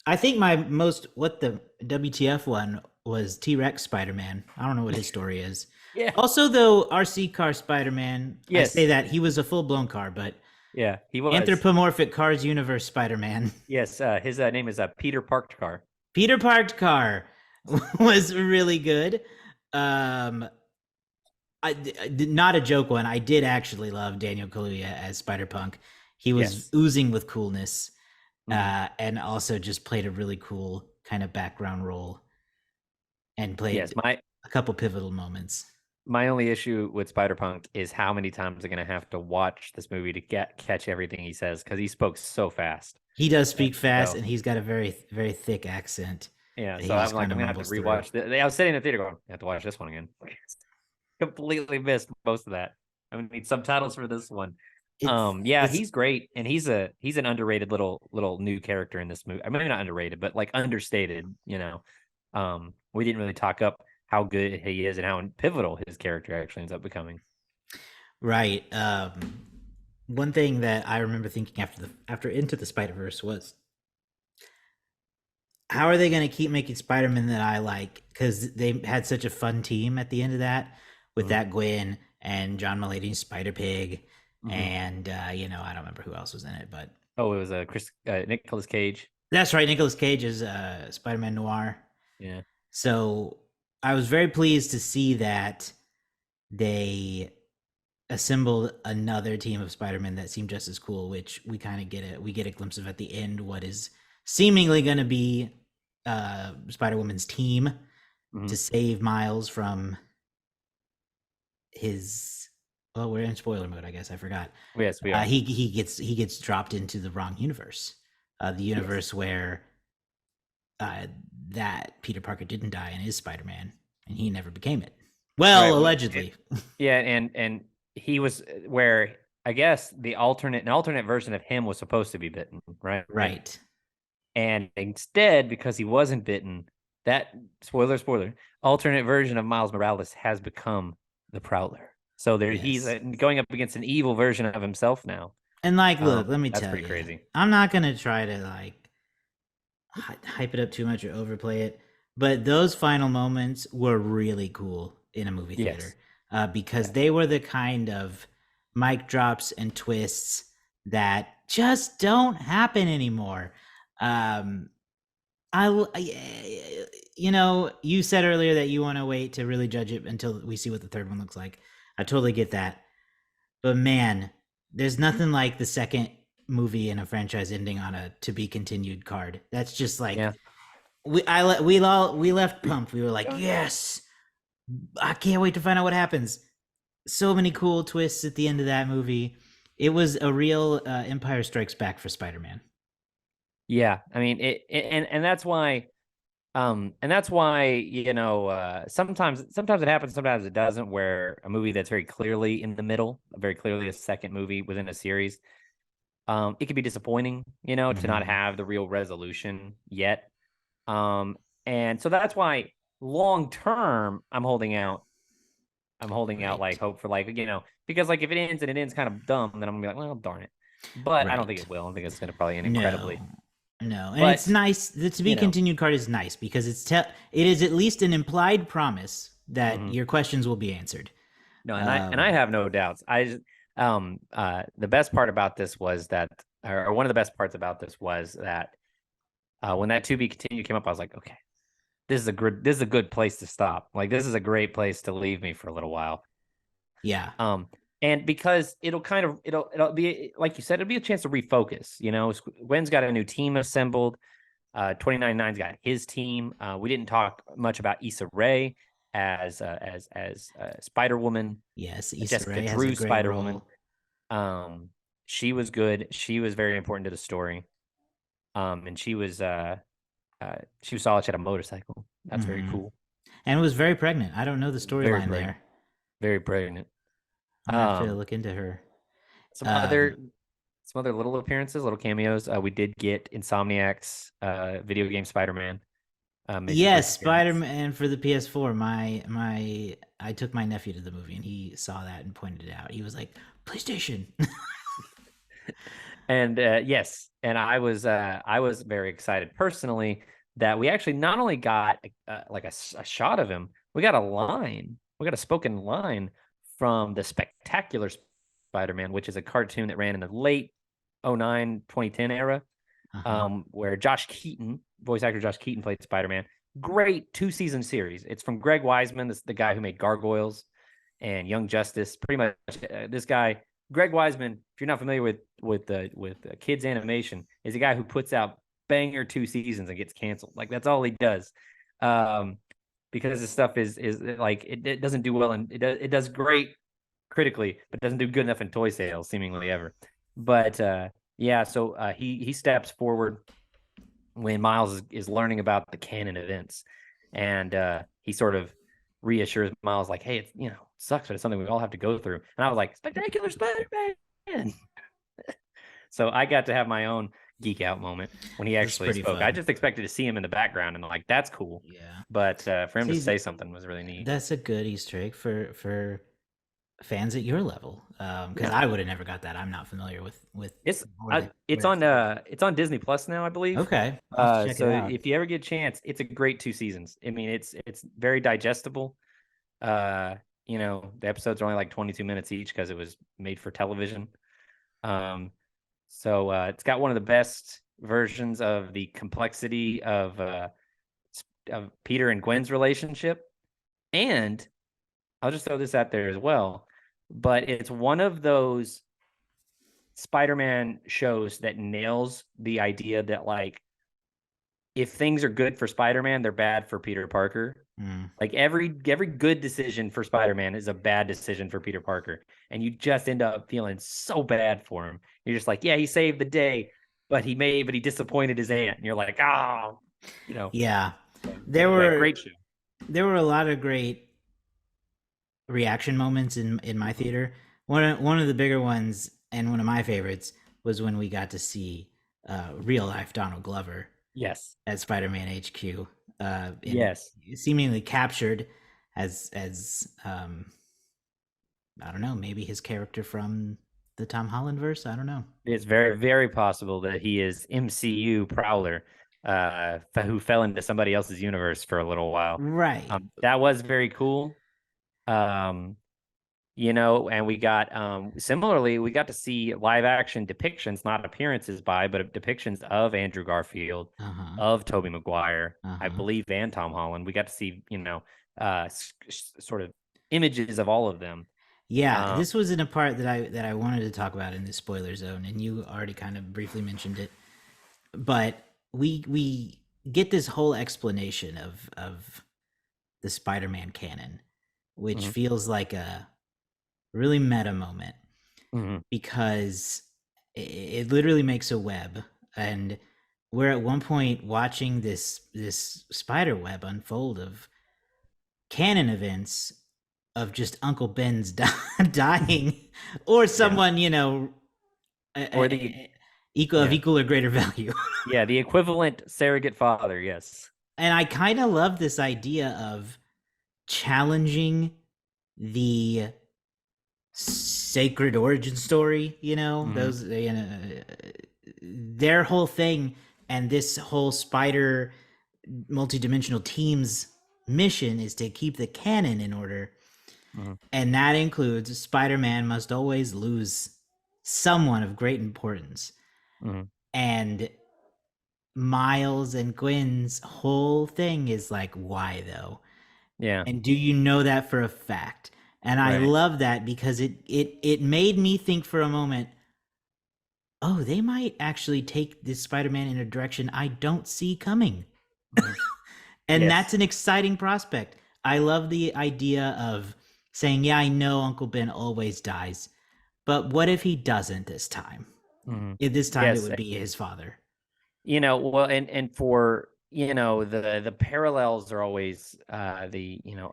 I think my most what the WTF one was T-Rex Spider-Man. I don't know what his story is. Yeah. Also, though, RC car Spider-Man, I say Yes. that he was a full-blown car, but Yeah, he was. anthropomorphic Cars universe Spider-Man, Yes. His name is Peter Parked Car. Peter Parked Car was really good. Um, not a joke one. I did actually love Daniel Kaluuya as Spider Punk. He was Yes. oozing with coolness, Mhm. and also just played a really cool kind of background role and Yes. played My a couple pivotal moments. my only issue with Spider Punk is how many times I'm gonna have to watch this movie to catch everything he says because he spoke so fast. He does And speak fast, so and he's got a very thick accent yeah, that so he I'm just like kind I'm of gonna have to mumbles through. rewatch. I was sitting in the theater going, I have to watch this one again. Completely missed most of that. I'm gonna need subtitles for this one. Yeah, It's he's great, and he's an underrated little new character in this movie. I mean, maybe not underrated, but like understated. We didn't really talk up how good he is and how pivotal his character actually ends up becoming. right. One thing that I remember thinking after Into the Spider Verse was, how are they going to keep making Spider-Man that I like? Because they had such a fun team at the end of that with Mhm, that Gwen and John Mulaney's Spider Pig, mhm. and I don't remember who else was in it, but Oh, it was Nicolas Cage. that's right. Nicolas Cage is Spider-Man Noir. Yeah. So I was very pleased to see that they assembled another team of Spider-Man that seemed just as cool, which we get a glimpse of at the end what is seemingly going to be Spider-Woman's team Mhm. to save Miles from his. Well, we're in spoiler mode, I guess. I forgot. Yes, we are. He gets dropped into the wrong universe, the Yes. universe where uh, that Peter Parker didn't die and is Spider-Man, and he never became it. Right. Well, allegedly. Yeah, and he was where I guess an alternate version of him was supposed to be bitten, right? Right. And instead, because he wasn't bitten, that spoiler, alternate version of Miles Morales has become the Prowler. So he's Yes. going up against an evil version of himself now. And like, look, let me That's tell pretty you, crazy. I'm not gonna try to like hype it up too much or overplay it, but those final moments were really cool in a movie Yes. theater because Yeah. they were the kind of mic drops and twists that just don't happen anymore. Um, you said earlier that you want to wait to really judge it until we see what the third one looks like. I totally get that. But man, there's nothing like the second movie in a franchise ending on a to be continued card. That's just like Yeah. we left pumped. We were like, yes, I can't wait to find out what happens. So many cool twists at the end of that movie. It was a real Empire Strikes Back for Spider-Man. Yeah. I mean and that's why And that's why, sometimes it happens, sometimes it doesn't, where a movie that's very clearly in the middle, very clearly a second movie within a series, it can be disappointing, to not Mhm. have the real resolution yet. Um, and so that's why long term I'm holding out. I'm holding out like Right. hope for like, because like if it ends and it ends kind of dumb, then I'm gonna be like, well, darn it. But I don't think Right. it will. I don't think it's gonna probably end No. incredibly. No. And it's But nice. The to be you know, continued card is nice because it is at least an implied promise that mhm. your questions will be answered. No, and I Um, have no doubts. The best part about this was that, or one of the best parts about this was that when that to be continued came up, I was like, okay, this is a good place to stop. Like this is a great place to leave me for a little while. yeah. Um, and because it'll be like you said, it'll be a chance to refocus. Gwen's got a new team assembled. 29's got his team. We didn't talk much about Issa Rae as Spider Woman, Yes. Issa Jessica Rae has a Drew great Spider Woman. role. Um, she was good. She was very important to the story. And she was solid. She had a motorcycle. That's very Hmm. cool. And was very pregnant. I don't know the Very storyline pregnant. there. Very pregnant. I'm gonna have to Um, look into her. some Um, other some other little appearances, little cameos. We did get Insomniac's video game Spider-Man made his brief yes, Spider appearance. Man for the PS4. I took my nephew to the movie and he saw that and pointed it out. He was like, PlayStation. And yes, and I was very excited personally that we actually not only got like a shot of him, we got a line, we got a spoken line from the Spectacular Spider-Man, which is a cartoon that ran in the late 09 2010 era, Uh-huh. where Josh Keaton, voice actor Josh Keaton, played Spider-Man. Great 2-season series. It's from Greg Weisman, the guy who made Gargoyles and Young Justice. Pretty much, this guy, Greg Weisman. If you're not familiar with kids animation, is a guy who puts out banger 2 seasons and gets canceled. Like that's all he does. Um, because this stuff is like it doesn't do well, and it does great critically, but doesn't do good enough in toy sales seemingly ever. But yeah, so he steps forward when Miles is learning about the canon events, and he sort of reassures Miles like, "Hey, it's sucks, but it's something we all have to go through." And I was like, "Spectacular Spider-Man!" So I got to have my own geek out moment when he That's actually pretty spoke. I fun. just expected to see him in the background and like that's cool, Yeah. but for him to See, say something was really neat. that's a good Easter egg for fans at your level. Because Yeah, I would have never got that. I'm not familiar with it's where the it's where it on came it's on Disney Plus now, I believe. Okay, I'll have to check it So out. if you ever get a chance, it's a great 2 seasons. I mean, it's very digestible. Uh, the episodes are only like 22 minutes each because it was made for television. Um, so it's got one of the best versions of the complexity of Peter and Gwen's relationship. And I'll just throw this out there as well, but it's one of those Spider-Man shows that nails the idea that like if things are good for Spider-Man, they're bad for Peter Parker. Mm. Like every good decision for Spider-Man is a bad decision for Peter Parker, and you just end up feeling so bad for him. You're just like, yeah, he saved the day, but he disappointed his aunt, and you're like, oh, you know. Yeah, So, there but were great show. there were a lot of great reaction moments in my Mhm. theater. One of the bigger ones and one of my favorites was when we got to see real life Donald Glover Yes, at Spider-Man HQ, in yes, seemingly captured as I don't know, maybe his character from the Tom Holland verse. I don't know. it's very very possible that he is MCU Prowler, who fell into somebody else's universe for a little while. Right. That was very cool. Um, and we got similarly, we got to see live action depictions, not appearances by, but depictions of Andrew Garfield, Uh huh. of Tobey Maguire, Uh I huh. believe, and Tom Holland. We got to see, sort of images of all of them. Yeah, Um, this was in a part that I wanted to talk about in the spoiler zone, and you already kind of briefly mentioned it. But we get this whole explanation of the Spider-Man canon, which mhm, feels like a really meta moment mhm, because it literally makes a web, and we're at one point watching this spider web unfold of canon events of just Uncle Ben's dying, or Yeah. someone Or the equal of yeah. equal or greater value. Yeah, the equivalent surrogate father, yes. And I kind of love this idea of challenging the sacred origin story. Mhm. Those their whole thing, and this whole spider multidimensional team's mission is to keep the canon in order. Mhm. And that includes Spider-Man must always lose someone of great importance. Mhm. And Miles and Gwen's whole thing is like, why though? Yeah. And do you know that for a fact? And I Right. love that because it made me think for a moment, oh, they might actually take this Spider-Man in a direction I don't see coming. Mhm. And that's Yes. an exciting prospect. I love the idea of saying, yeah, I know Uncle Ben always dies, but what if he doesn't this time? Mhm. If this time it Yes. would be his father. Well, and for the parallels are always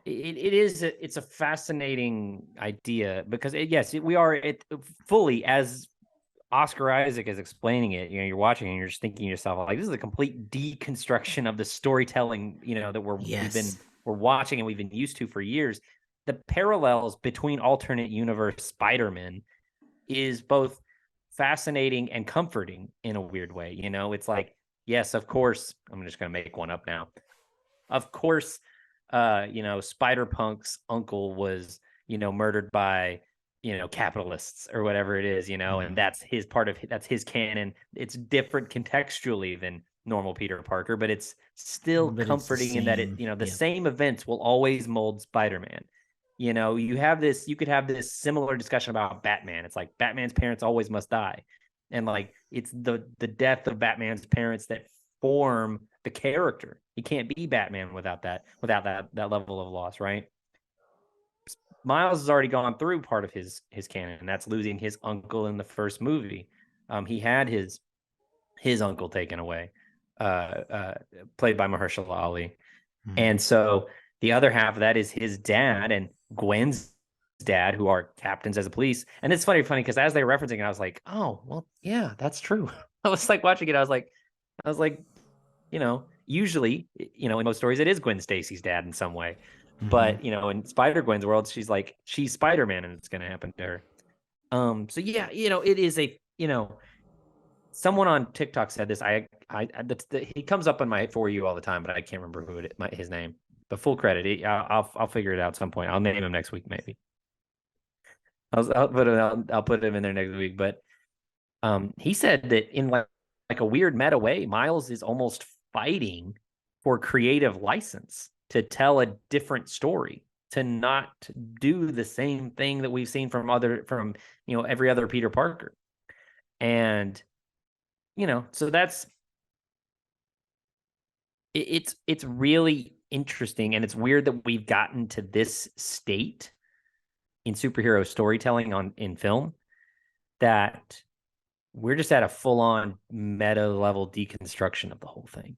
it's a fascinating idea because yes, we are it fully as Oscar Isaac is explaining it. You're watching and you're just thinking to yourself like this is a complete deconstruction of the storytelling that Yes. we're watching and we've been used to for years. The parallels between alternate universe Spider-Man is both fascinating and comforting in a weird way. It's like, yes, of course, I'm just going to make one up now. Of course, Spider Punk's uncle was, murdered by, capitalists or whatever it is, and Mm. that's that's his canon. It's different contextually than normal Peter Parker, but it's still But it's the comforting in that same. the Yep. same events will always mold Spider-Man. You could have this similar discussion about Batman. It's like Batman's parents always must die. And like it's the death of Batman's parents that form the character. He can't be Batman without that level of loss, right? Miles has already gone through part of his canon, and that's losing his uncle in the first movie. He had his uncle taken away, uh, uh, played by Mahershala Ali, Mm. and so the other half of that is his dad and Gwen's dad, who are captains as a police. And it's funny because as they were referencing it, I was like, oh, well, yeah, that's true. I was like watching it, I was like, usually, in most stories, it is Gwen Stacy's dad in some way. Mm-hmm. But, in Spider Gwen's world, she's Spider Man and it's going to happen to her. So yeah, it is someone on TikTok said this. He comes up on my For You all the time, but I can't remember his name. But full credit, I'll figure it out at some point. I'll name him next week, maybe. I'll put him in there next week. But he said that in like a weird meta way, Miles is almost fighting for creative license to tell a different story, to not do the same thing that we've seen from every other Peter Parker. And so it's really interesting, and it's weird that we've gotten to this state in superhero storytelling in film that we're just at a full-on meta level deconstruction of the whole thing.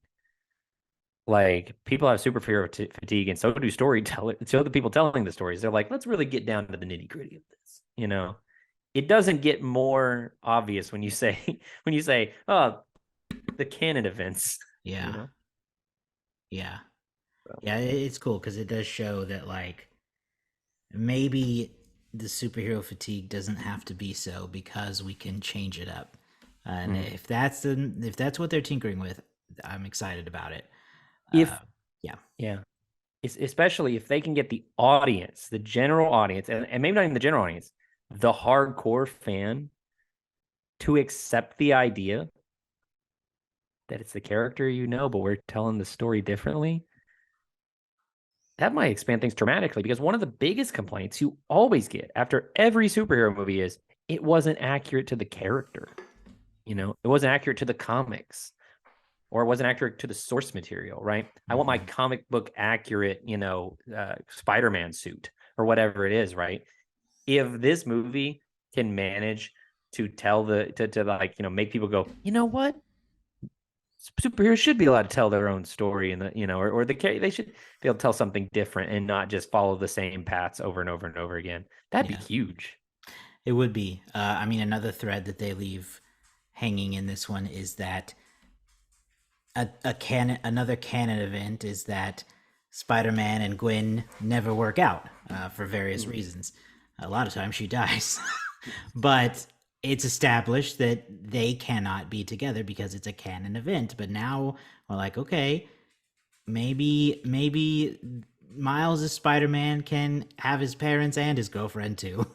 Like people have superhero fatigue, and so do storytellers. So the people telling the stories, they're like, let's really get down to the nitty gritty of this. It doesn't get more obvious when you say oh, the canon events. You Yeah. know, Yeah. so, Yeah. It's cool because it does show that, like, maybe the superhero fatigue doesn't have to be so because we can change it up. And mhm. if that's what they're tinkering with, I'm excited about it. If Yeah. yeah, especially if they can get the audience, the general audience, and maybe not even the general audience, the hardcore fan to accept the idea that it's the character but we're telling the story differently, that might expand things dramatically because one of the biggest complaints you always get after every superhero movie is it wasn't accurate to the character. It wasn't accurate to the comics or it wasn't accurate to the source material, right? I want my Mm-hmm. comic book accurate, Spider-Man suit or whatever it is, right? If this movie can manage to tell to like, make people go, you know what? superheroes should be allowed to tell their own story, and or they should be able to tell something different and not just follow the same paths over and over and over again. That'd be Yeah, huge. it would be. I mean, another thread that they leave hanging in this one is that another canon event is that Spider-Man and Gwen never work out for various reasons. A lot of times she dies, but it's established that they cannot be together because it's a canon event. But now we're like, okay, maybe Miles as Spider-Man can have his parents and his girlfriend too.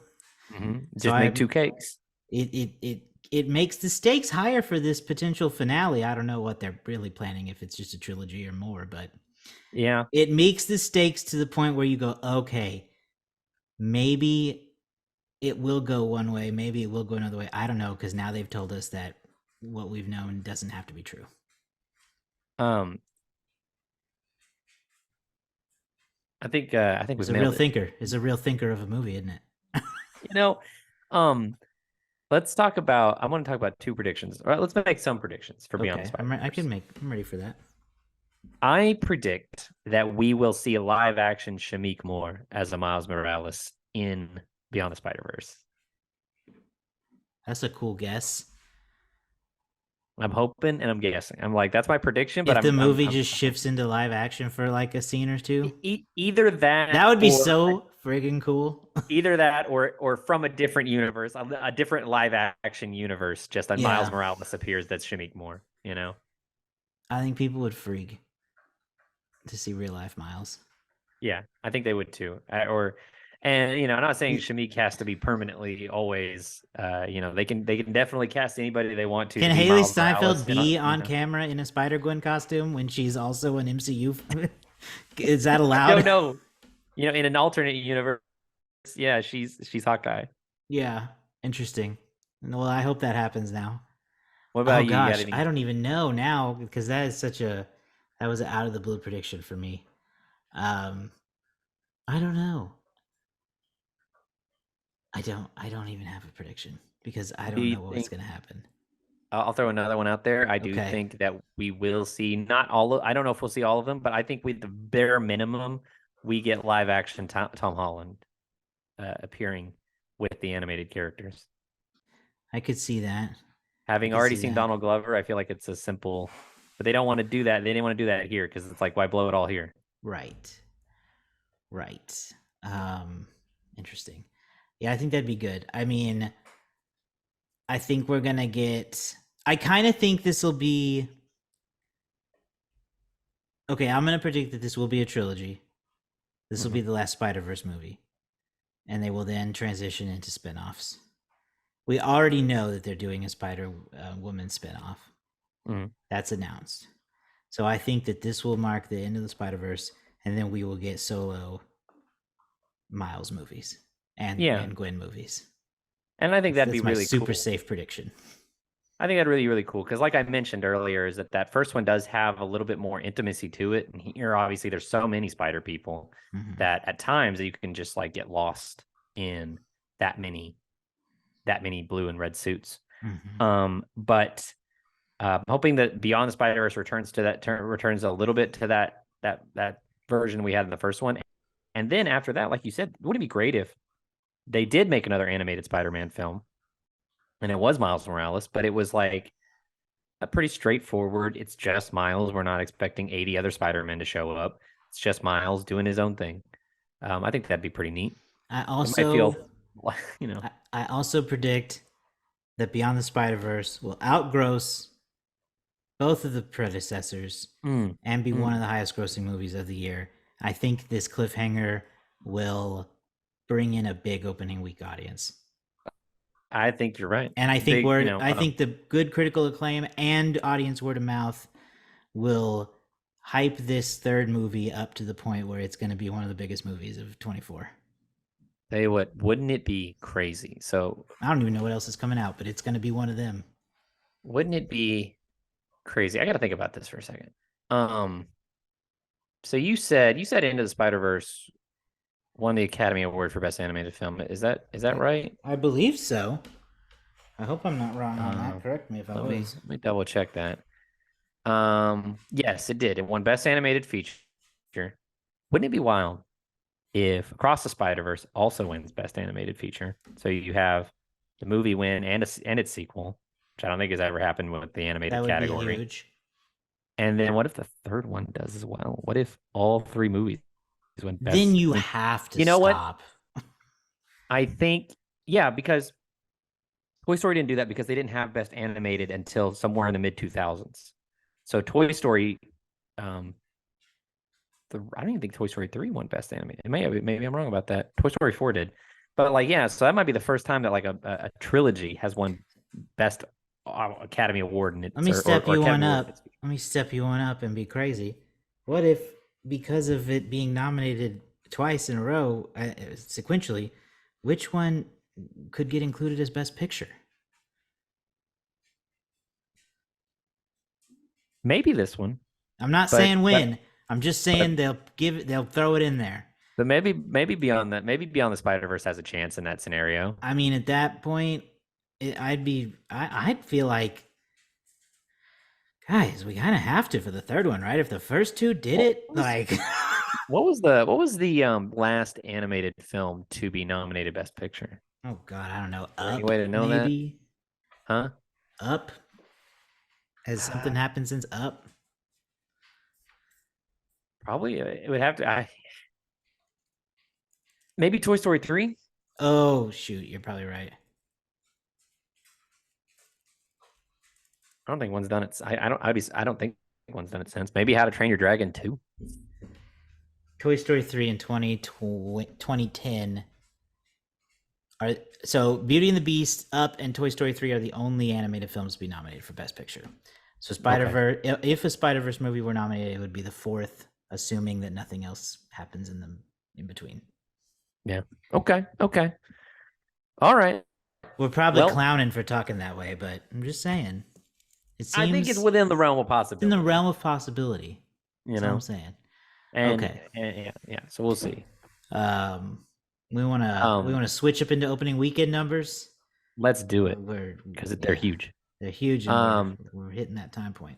So Just make two cakes. it makes the stakes higher for this potential finale. I don't know what they're really planning, if it's just a trilogy or more, but Yeah. it makes the stakes to the point where you go, okay, maybe it will go one way, maybe it will go another way. I don't know, because now they've told us that what we've known doesn't have to be true. Um, I think It's we've a real nailed it. thinker. It's a real thinker of a movie, isn't it? You know, um, let's talk about. I want to talk about two predictions. All right, let's make some predictions for Beyond the Okay, Spider-Verse. I'm ready for that. I predict that we will see a live action Shamik Moore as a Miles Morales in Beyond the Spider-Verse. That's a cool guess. I'm hoping and I'm guessing. I'm like, that's my prediction, but If the movie I'm just shifts into live action for like a scene or two, either that that would be or so friggin' cool. either that or from a different universe, a different live action universe, just a Miles Yeah, Morales appears that's Shamik Moore, you know? I think people would freak to see real life Miles. Yeah, I think they would too. And I'm not saying Shamik has to be permanently always. They can definitely cast anybody they want to Can be Haley Miles Morales. Steinfeld be on camera in a Spider Gwen costume when she's also an MCU? Is that I allowed? don't know. In an alternate universe, yeah, she's Hawkeye. Yeah, interesting. Well, I hope that happens now. What Oh about you? You got gosh, any? I don't even know now because that was an out of the blue prediction for me. Um, I don't know. I don't even have a prediction because I Do don't you know what's think? going to happen. I'll throw another one out there. I do Okay. think that we will see not all of. I don't know if we'll see all of them, but I think with the bare minimum, we get live action Tom Holland appearing with the animated characters. I could see that. I Having could already see seen that. Donald Glover, I feel like it's a simple, but they don't want to do that. They didn't want to do that here because it's like, why blow it all here? Right. Right. Um Interesting. Yeah, I think that'd be good. I mean, I think we're going to get I kind of think this will be okay, I'm going to predict that this will be a trilogy. This will Mm-hmm. be the last Spider-Verse movie, and they will then transition into spin-offs. We already know that they're doing a Spider Woman spin-off. Mm-hmm. That's announced. So I think that this will mark the end of the Spider-Verse, and then we will get solo Miles movies Yeah, and Gwen movies. and I think that'd be That's my really super cool. safe prediction. I think that'd really really cool because, like I mentioned earlier, is that first one does have a little bit more intimacy to it, and here obviously there's so many Spider people Mm-hmm. that at times you can just like get lost in that many blue and red suits. But hoping that Beyond the Spider Verse returns a little bit to that version we had in the first one, and then after that, like you said, wouldn't it be great if they did make another animated Spider-Man film, and it was Miles Morales, but it was like a pretty straightforward. It's just Miles. We're not expecting 80 other Spider-Men to show up. It's just Miles doing his own thing. I think that'd be pretty neat. I It might also feel, you know, I also predict that Beyond the Spider-Verse will outgross both of the predecessors mm, and be one mm. of the highest grossing movies of the year. I think this cliffhanger will bring in a big opening week audience. I think you're right. And I think Big, I think the good critical acclaim and audience word of mouth will hype this third movie up to the point where it's going to be one of the biggest movies of 24. tell you what, wouldn't it be crazy? So, I don't even know what else is coming out, but it's going to be one of them. wouldn't it be crazy? I got to think about this for a second. So you said Into the Spider-Verse won the Academy Award for Best Animated Film. Is that right? I believe so. I hope I'm not wrong on that. Correct me if I Let me was. double check that. Yes, it did. It won Best Animated Feature. Wouldn't it be wild if Across the Spider-Verse also wins Best Animated Feature? So you have the movie win and its sequel, which I don't think has ever happened with the That animated would be category. huge. And then what if the third one does as well? What if all three movies win Then Best? you I mean, have to you know what? stop. I think, yeah, because Toy Story didn't do that because they didn't have Best Animated until somewhere in the mid 2000s. So Toy Story, um, I don't even think Toy Story 3 won Best Animated. It may have, maybe I'm wrong about that. Toy Story 4 did. But like, yeah, so that might be the first time that like a trilogy has won Best Academy Award in Let me its step or you Academy one Award in up. its. Let me step you one up and be crazy. What if, because of it being nominated twice in a row, sequentially, which one could get included as Best Picture? Maybe this one, I'm not but saying but win. I'm just saying they'll throw it in there. but maybe beyond that, maybe Beyond the Spider Verse has a chance in that scenario. I mean, at that point, I'd feel like, guys, we kind of have to for the third one, right? If the first two did What it, was like, what was the last animated film to be nominated Best Picture? oh god, I don't know. Is there any Up, way to know that? maybe. Huh? Up. Has something happened since Up? Probably it would have to. Maybe Toy Story 3. Oh shoot, you're probably right. I don't think one's done it. I don't think one's done it since. Maybe How to Train Your Dragon 2. Toy Story 3 in 2010 are, so Beauty and the Beast, Up, and Toy Story 3 are the only animated films to be nominated for Best Picture. So Spider-Verse, if a Spider-Verse movie were nominated, it would be the fourth, assuming that nothing else happens in between. Yeah. Okay. All right. We're probably Well, clowning for talking that way, but I'm just saying. It I think it's seems within the realm of in possibility. the realm of possibility. You That's know. all I'm saying. And, Okay. yeah. So we'll see. We wanna switch up into opening weekend numbers. Let's do it because they're huge. They're huge, and we're hitting that time point.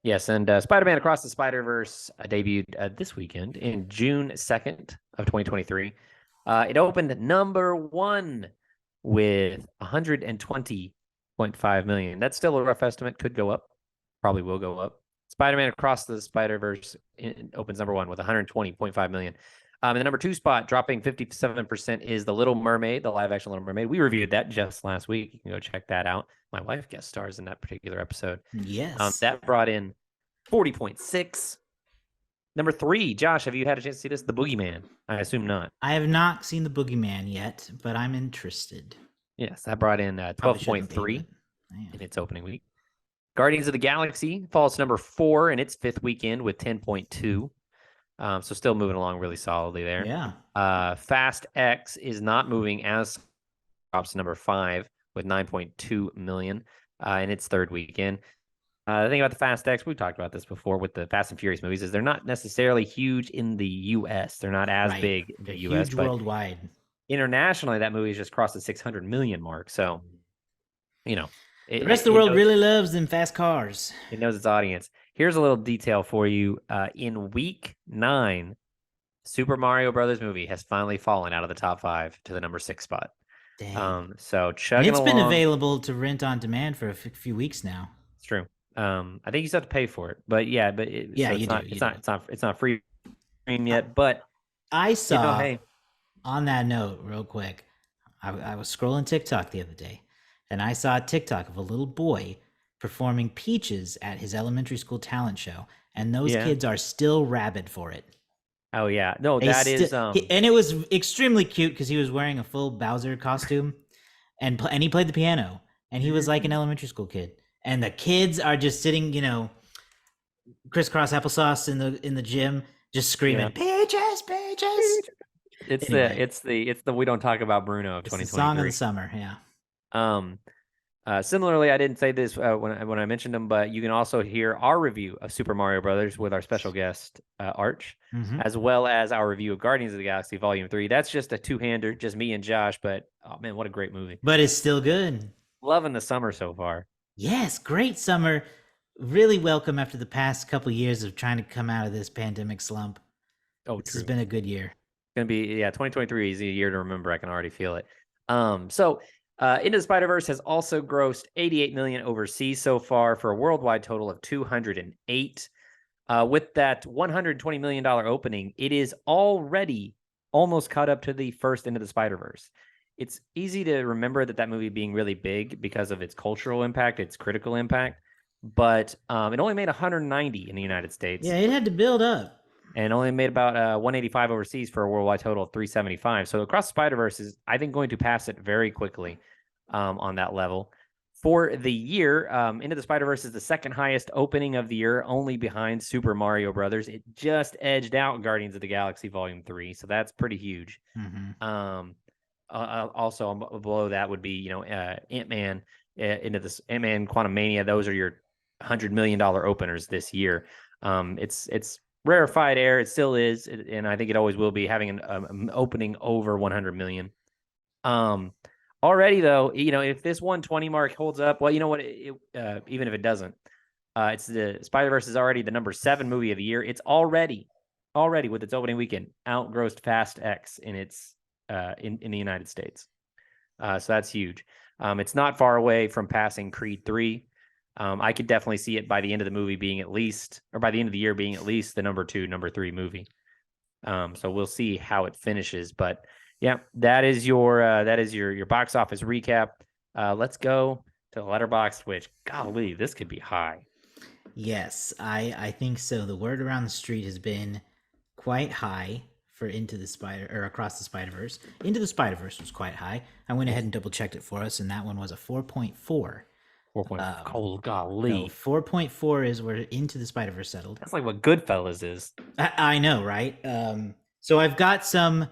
Yes, and Spider-Man Across the Spider-Verse debuted this weekend in June 2nd of 2023. It opened number one with 120.5 million. That's still a rough estimate. Could go up. Probably will go up. Spider-Man Across the Spider-Verse opens number one with 120.5 million. In the number two spot, dropping 57%, is The Little Mermaid, the live-action Little Mermaid. We reviewed that just last week. You can go check that out. My wife guest stars in that particular episode. Yes. That brought in 40.6. Number three, Josh, have you had a chance to see this? The Boogeyman. I assume not. I have not seen The Boogeyman yet, but I'm interested. Yes, that brought in 12.3 in its opening week. Guardians of the Galaxy falls to number 4 in its fifth weekend with 10.2. So still moving along really solidly there. Yeah. Fast X is not moving as drops to number 5 with 9.2 million in its third weekend. The thing about the Fast X, we've talked about this before with the Fast and Furious movies, is they're not necessarily huge in the U.S. They're not as big in the U.S., huge but worldwide. Internationally, that movie has just crossed the 600 million mark. So, you know, the rest of the world really loves them fast cars. It knows its audience. Here's a little detail for you. In week 9, Super Mario Brothers movie has finally fallen out of the top 5 to the number 6 spot. Dang. So chugging it's along. Been available to rent on demand for a few weeks now. It's true. I think you still have to pay for it, but yeah, it's not free yet. But I saw on that note, real quick, I was scrolling TikTok the other day, and I saw a TikTok of a little boy performing Peaches at his elementary school talent show, and those kids are still rabid for it. Oh yeah, no, that is and it was extremely cute because he was wearing a full Bowser costume, and he played the piano, and he was like an elementary school kid. And the kids are just sitting, crisscross applesauce in the gym, just screaming, "Peaches, Peaches!" It's the We Don't Talk About Bruno of 2023. The song of the summer, yeah. Similarly, I didn't say this when I mentioned them, but you can also hear our review of Super Mario Brothers with our special guest Arch, as well as our review of Guardians of the Galaxy Volume 3. That's just a two-hander, just me and Josh. But oh man, what a great movie! But it's still good. Loving the summer so far. Yes, great summer. really welcome after the past couple years of trying to come out of this pandemic slump. Oh, This has true. been a good year. Gonna be 2023 is a year to remember. I can already feel it. Into the Spider-Verse has also grossed 88 million overseas so far for a worldwide total of 208. With that $120 million opening, it is already almost caught up to the first Into the Spider-Verse. It's easy to remember that movie being really big because of its cultural impact, its critical impact, but it only made 190 in the United States Yeah, it had to build up. and only made about 185 overseas for a worldwide total of 375. So Across the Spider-Verse is, I think, going to pass it very quickly on that level. For the year, Into the Spider-Verse is the second highest opening of the year, only behind Super Mario Brothers. It just edged out Guardians of the Galaxy Volume 3, so that's pretty huge. Mm-hmm. Also below that would be, Ant-Man, into this Ant-Man Quantumania. Those are your $100 million openers this year. It's rarefied air. It still is, and I think it always will be, having an opening over 100 million. Already though, if this 120 mark holds up, well, you know what? Even if it doesn't, it's the Spider-Verse is already the number 7 movie of the year. It's already with its opening weekend outgrossed Fast X in its in the United States. So that's huge. It's not far away from passing Creed 3. I could definitely see it by the end of the movie being at least, or by the end of the year being at least the number 2, number 3 movie. So we'll see how it finishes. But yeah, that is your box office recap. Let's go to the Letterboxd, which, golly, this could be high. Yes, I think so. The word around the street has been quite high for Across the Spider-Verse. Into the Spider-Verse was quite high. I went ahead and double checked it for us, and that one was a 4.4. 4. Oh, So golly. 4.4 is where Into the Spider-Verse settled. That's like what Goodfellas is. I know, right? So I've got some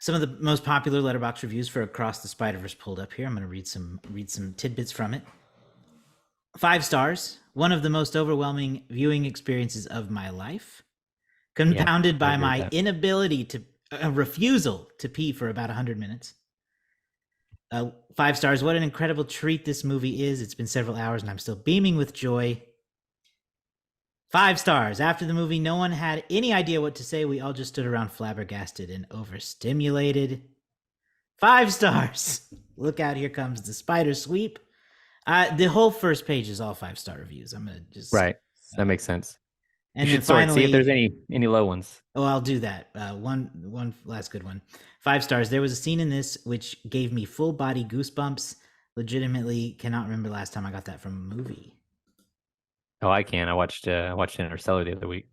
of the most popular Letterboxd reviews for Across the Spider-Verse pulled up here. I'm going to read some tidbits from it. 5 stars. One of the most overwhelming viewing experiences of my life, compounded by my inability to refusal to pee for about 100 minutes. 5 stars. What an incredible treat this movie is. It's been several hours and I'm still beaming with joy. 5 stars. After the movie, no one had any idea what to say. We all just stood around flabbergasted and overstimulated. 5 stars. Look out, here comes the spider sweep. The whole first page is all 5-star reviews. I'm gonna just right. That makes sense. And you should finally see if there's any low ones. Oh, I'll do that. One last good one. 5 stars. There was a scene in this which gave me full body goosebumps. Legitimately cannot remember last time I got that from a movie. Oh, I can. I watched Interstellar the other week.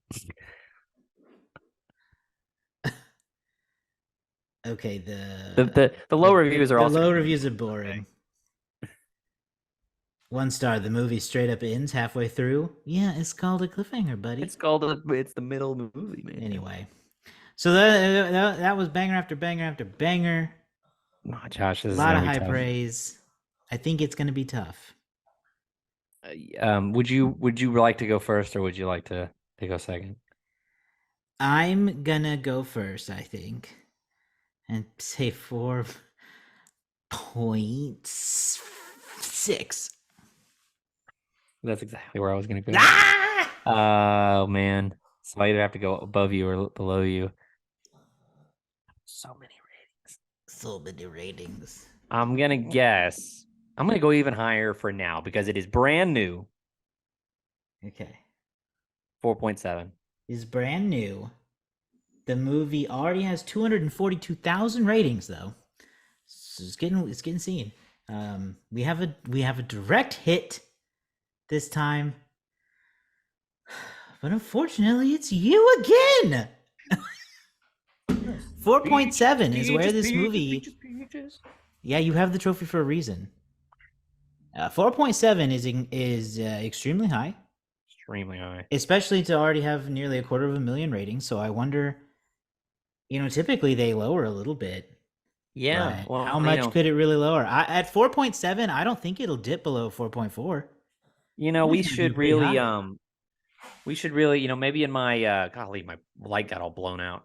Okay, the low reviews are also the low reviews are boring. 1 star. The movie straight up ends halfway through. Yeah, it's called a cliffhanger, buddy. It's the middle movie, man. Anyway, so that was banger after banger after banger. Oh, Josh, this a lot of high praise. I think it's going to be tough. Would you like to go first, or would you like to go second? I'm gonna go first, I think, and say 4.6. That's exactly where I was gonna go. Oh man, so I either have to go above you or below you. So many ratings. I'm gonna guess. I'm gonna go even higher for now because it is brand new. Okay. 4.7 is brand new. The movie already has 242,000 ratings, though. So it's getting seen. We have a direct hit this time, but unfortunately, it's you again. 4.7 is where this movie. Yeah, you have the trophy for a reason. 4.7 is extremely high. Extremely high, especially to already have nearly 250,000 ratings. So I wonder, typically they lower a little bit. Yeah. Well, how much could it really lower? At 4.7, I don't think it'll dip below 4.4. We should really maybe in my golly, my light got all blown out.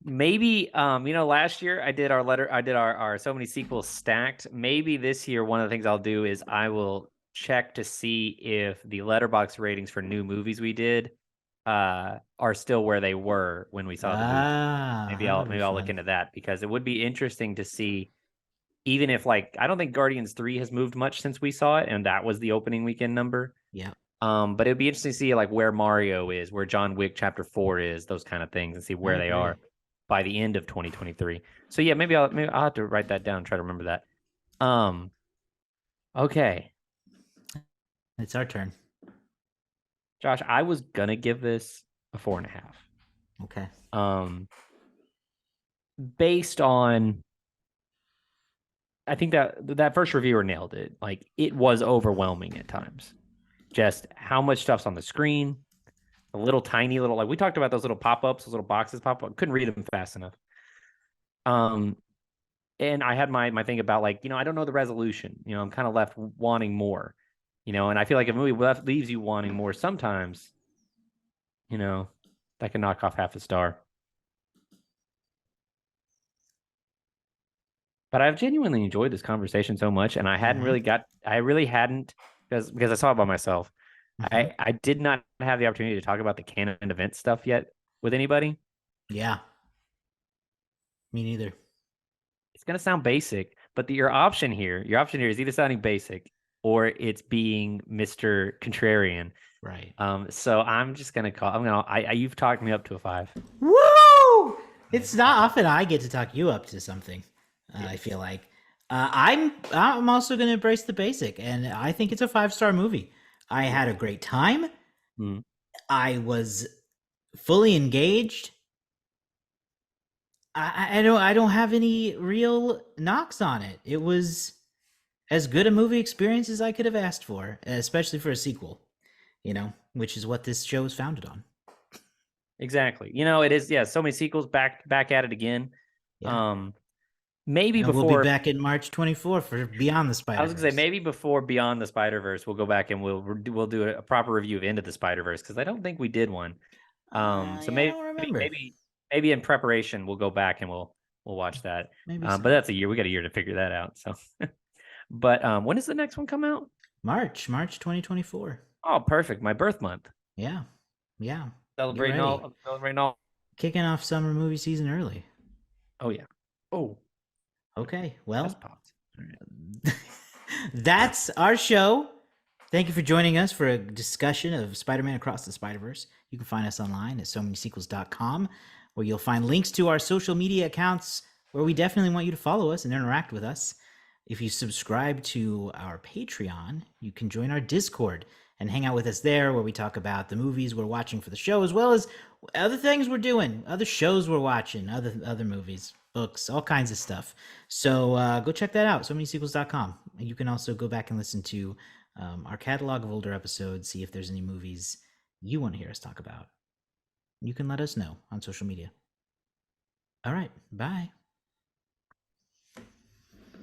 Maybe last year I did our so many sequels stacked. Maybe this year one of the things I'll do is I will check to see if the letterbox ratings for new movies we did are still where they were when we saw the movie. Ah, that would be Maybe I'll look fun. into that, because it would be interesting to see, even if, like, I don't think Guardians 3 has moved much since we saw it, and that was the opening weekend number. Yeah. But it'd be interesting to see like where Mario is, where John Wick Chapter 4 is, those kind of things, and see where I they agree. are by the end of 2023. So yeah, maybe I'll have to write that down and try to remember that. Okay. It's our turn. Josh, I was gonna give this a 4.5. Okay. Based on, I think that first reviewer nailed it. Like, it was overwhelming at times. Just how much stuff's on the screen, a little tiny little, like we talked about those little pop-ups, those little boxes pop up. Couldn't read them fast enough. And I had my thing about, like, I don't know the resolution. I'm kind of left wanting more. And I feel like if a movie leaves you wanting more, sometimes, that can knock off half a star. But I've genuinely enjoyed this conversation so much, and I really hadn't, because I saw it by myself. Mhm. I did not have the opportunity to talk about the canon event stuff yet with anybody. Yeah. Me neither. It's gonna sound basic, but your option here is either sounding basic or it's being Mr. Contrarian. Right. So I'm just gonna you've talked me up to a 5. Woo! It's not often I get to talk you up to something. I Yes. feel like I'm also going to embrace the basic, and I think it's a 5-star movie. I had a great time. Mm. I was fully engaged. I don't have any real knocks on it. It was as good a movie experience as I could have asked for, especially for a sequel. Which is what this show is founded on. Exactly. It is, yeah, so many sequels back at it again. Yeah. Maybe And we'll be before back in March 24th for Beyond the I was gonna say, Spider-Verse. maybe before Beyond the Spider-Verse, we'll go back and we'll do a proper review of Into the Spider-Verse, because I don't think we did one. So I don't remember. maybe in preparation we'll go back and we'll watch that. Maybe But so. that's a year. We got a year to figure that out. So, but when does the next one come out? March 2024. Oh, perfect. My birth month. Yeah. Yeah. Get Celebrating ready. all. Celebrating all. Kicking off summer movie season early. Oh yeah. Oh, Okay. that's Well, popped. All right. that's our show. Thank you for joining us for a discussion of Spider-Man Across the Spider-Verse. You can find us online at somanysequels.com, where you'll find links to our social media accounts, where we definitely want you to follow us and interact with us. If you subscribe to our Patreon, you can join our Discord and hang out with us there, where we talk about the movies we're watching for the show, as well as other things we're doing, other shows we're watching, other movies, books, all kinds of stuff. So go check that out, somanysequels.com. You can also go back and listen to our catalog of older episodes, see if there's any movies you want to hear us talk about. You can let us know on social media. All right, bye.